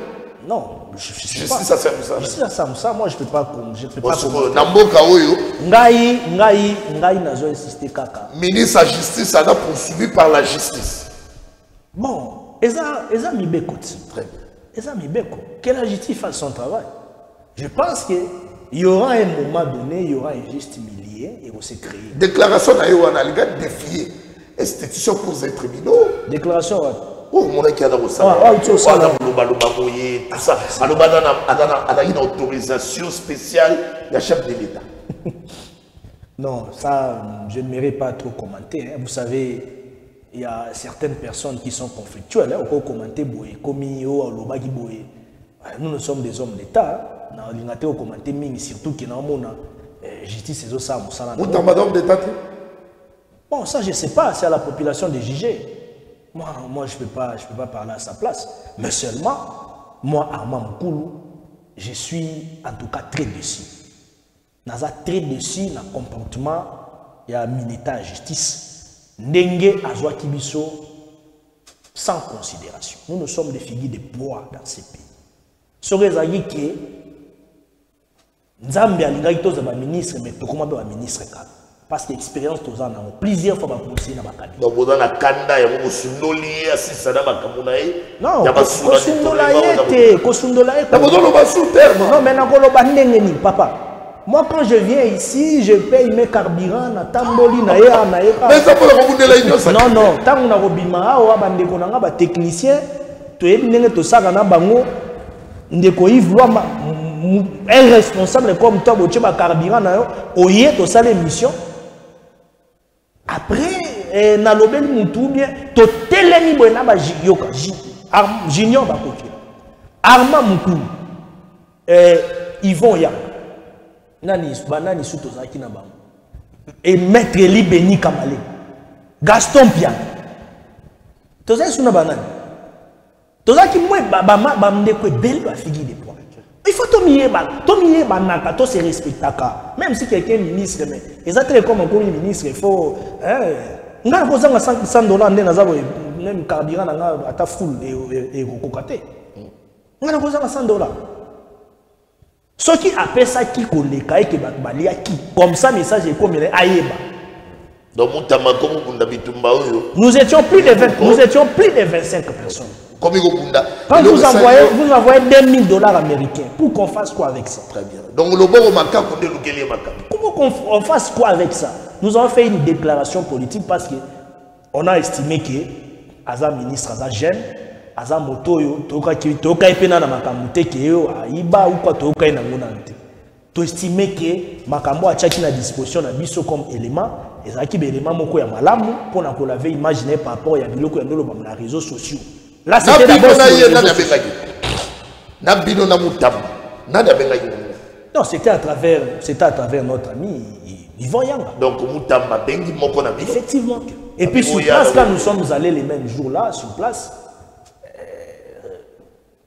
Non, je sais pas. Ça, ça, moi je ne peux pas commenter. Namboka Oyo. Ngai nazo insister kaka. Ministre de la Justice, ça a poursuivi par la justice. Bon, Eza Mibeko. Très bien. Eza Mibeko. Que la justice fasse son travail. Je pense qu'il y aura un moment donné, il y aura un juste millier et on s'est créé. Déclaration d'Ayoana, les gars défier institution pour les tribunaux. Déclaration. Oh, mon qui a dans ça. Tout ça. Alors, il y a une autorisation spéciale de chef de l'État. Non, ça, je ne m'irai pas trop commenter. Vous savez, il y a certaines personnes qui sont conflictuelles. On peut commenter, nous sommes des hommes d'État. Nous avons commenté, surtout que nous avons justice et ça. Vous êtes d'État? Bon, ça, je ne sais pas. C'est à la population de juger. Moi, je peux pas parler à sa place. Mais seulement, moi, Armand Moukoulou, je suis en tout cas très déçu. Naza très déçu dans le comportement, il y a un militaire de justice. Ndenge Azwa Kibiso, sans considération. Nous sommes des figures de poids dans ces pays. Ce que Nzambi alingaki toza ba ministre mais tokoma ba ministre kala parce que expérience toza na plusieurs fois ba conseiller na ba cabinet. Donc boza na kanda ya mo sundoli assisa na bakamuna e. Non, ya ba sundola yete, ko sundola yete. Na bozo lo ba sous terme. Non, mais na ko lo ba ndenge ni papa. Moi quand je viens ici, je paye mes carburants na tamboli na ya na eka. Mais ça pour la bundela inyo ça. Non non, tangu na robima awa ba ndeko na nga ba technicien to yebi ndenge to saka na bango ndeko Yves Loama un responsable comme toi, tu as carburant, tu as ça l'émission. Après, na lobel moutou bien, tu as télé ni boina ba yoka, junior ba koki. Armand Moukou, Yvon Ya, nani suto zaki na bango. Et maître Eli Beni Kamale, Gaston Pia. Tu as ça na banane. Tu as qui moi ba mdeko belle ba figure de poids. Il faut tomber banaka, to se respectaka. Même si quelqu'un est ministre, mais exactement comme un premier ministre, il faut. On a besoin de $100, même carburant, on a full et kokate. On a besoin de $100. Ce qui appelle ça qui koleka et qui balia qui, comme ça message est comme il est aïeba. Donc nous étions plus de 25 personnes. Quand vous envoyez $2 000 américains, pour qu'on fasse quoi avec ça? Très bien. Donc le bon maka konde lukeli maka. Comment qu'on fasse quoi avec ça? Nous avons fait une déclaration politique parce que on a estimé que Aza ministre Aza jeune, Aza motoyo, toka ipena na makamute ke yo aiba ou quoi toka ina ngonante. To estimé que makambo a tchaki na disposition na biso comme élément, ezaki be élément moko ya malamu pour na ko laver imaginer par rapport ya biloko ya ndolo ba na réseaux sociaux. Là, c'était d'abord non, c'était à travers notre ami Yvon Yanga. Donc, Moutamba Bengi Mokonabi. Effectivement. Et puis, sur place, quand nous sommes allés les mêmes jours là, sur place,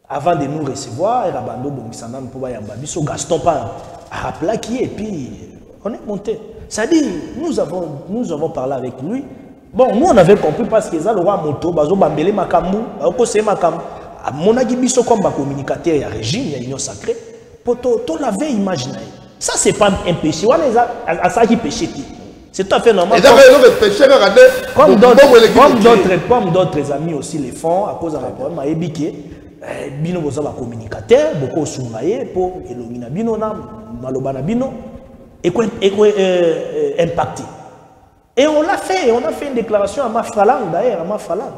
avant de nous recevoir, Rabando Bongisanam Pouba Yamba, Biso Gaston Pan a plaqué et puis on est monté. Ça dit, nous avons parlé avec lui. Bon, nous on avait compris parce que ça le roi moto, bazo bambele makambu, c'est makambu. Mon agibiso comme communicateur, il y a régime, il y a union sacrée. Pour tout l'avait imaginé. Ça c'est pas un péché. On est à ça qui péché. C'est tout à fait normal. Comme d'autres amis aussi le font à cause d'un problème à ébiquer. Bino boza ba communicateur, beaucoup sungaye pour elongina bino na malobana bino et impacté. Et on l'a fait, on a fait une déclaration à Mafalang d'ailleurs, à Mafalang.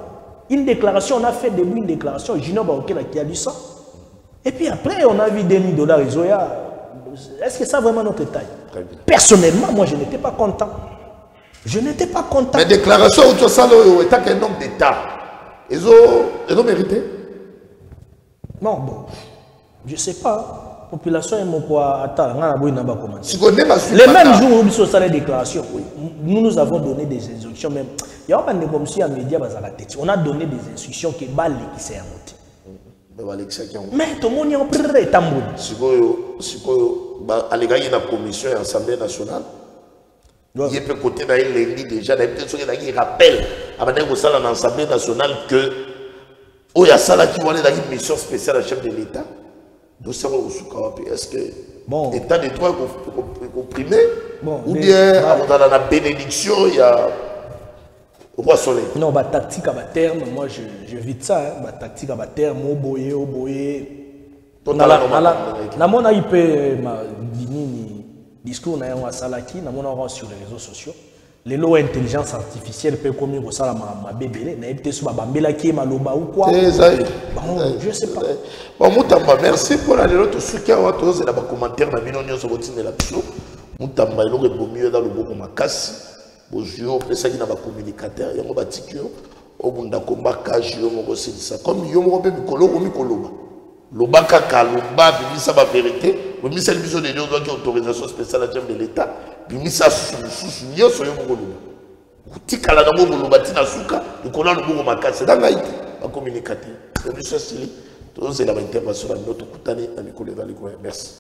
Une déclaration, on a fait début une déclaration, Junior Baokela qui a dit ça. Et puis après, on a vu $2 000 Isoya. Est-ce que ça vraiment notre taille? Personnellement, moi je n'étais pas content. Je n'étais pas content. Mais déclaration où tu as état qu'un homme d'État, ils ont mérité? Non, bon, je ne sais pas. La population est mon quoi attends, les mêmes jours où nous sommes les déclarations, nous avons donné des instructions même. Il y a pas de comme si à média on a donné des instructions qui balle qui s'est monté. Mais tout le monde est en prêt tambour. Si vous allez gagner la commission et l'Assemblée nationale, il peut côté d'un lundi déjà, il rappelle à l'Assemblée nationale que il y a ça qui va aller dans une mission spéciale à chef de l'État. Est-ce que l'État de droit est comprimé ou bien dans la bénédiction il y a roi soleil? Non, la tactique à terme, moi j'évite ça. La tactique à terme, au boye. Na mona il peut discours na yango asalaki na mona sur les réseaux sociaux. Les lois intelligence artificielle peut comme au sala ma bébé na ebité so bambela ki maloba ou quoi. Je sais pas. Bon Moutamba, merci pour la lelo to suki wa to ze na ba commentaire na bino nyonso botine la biso. Moutamba elo ke bomieux dans le boko makasi. Bozio pesa ki na ba communicateur yango batikio obunda komba kaji yo moko silisa comme yo moko pe mikolo ko mikoloba. Lobaka kalomba bimisa ba vérité, bimisa biso de Dieu doit qui autorisation spéciale à chef de l'État. Bimisa sous yo so yo moko loba. kotikala nango bolobati na suka likolo loboko makasi na ngai te bakommunikate biso asili tozela baintervention na bino tokutani na mikolo ezali koya merci.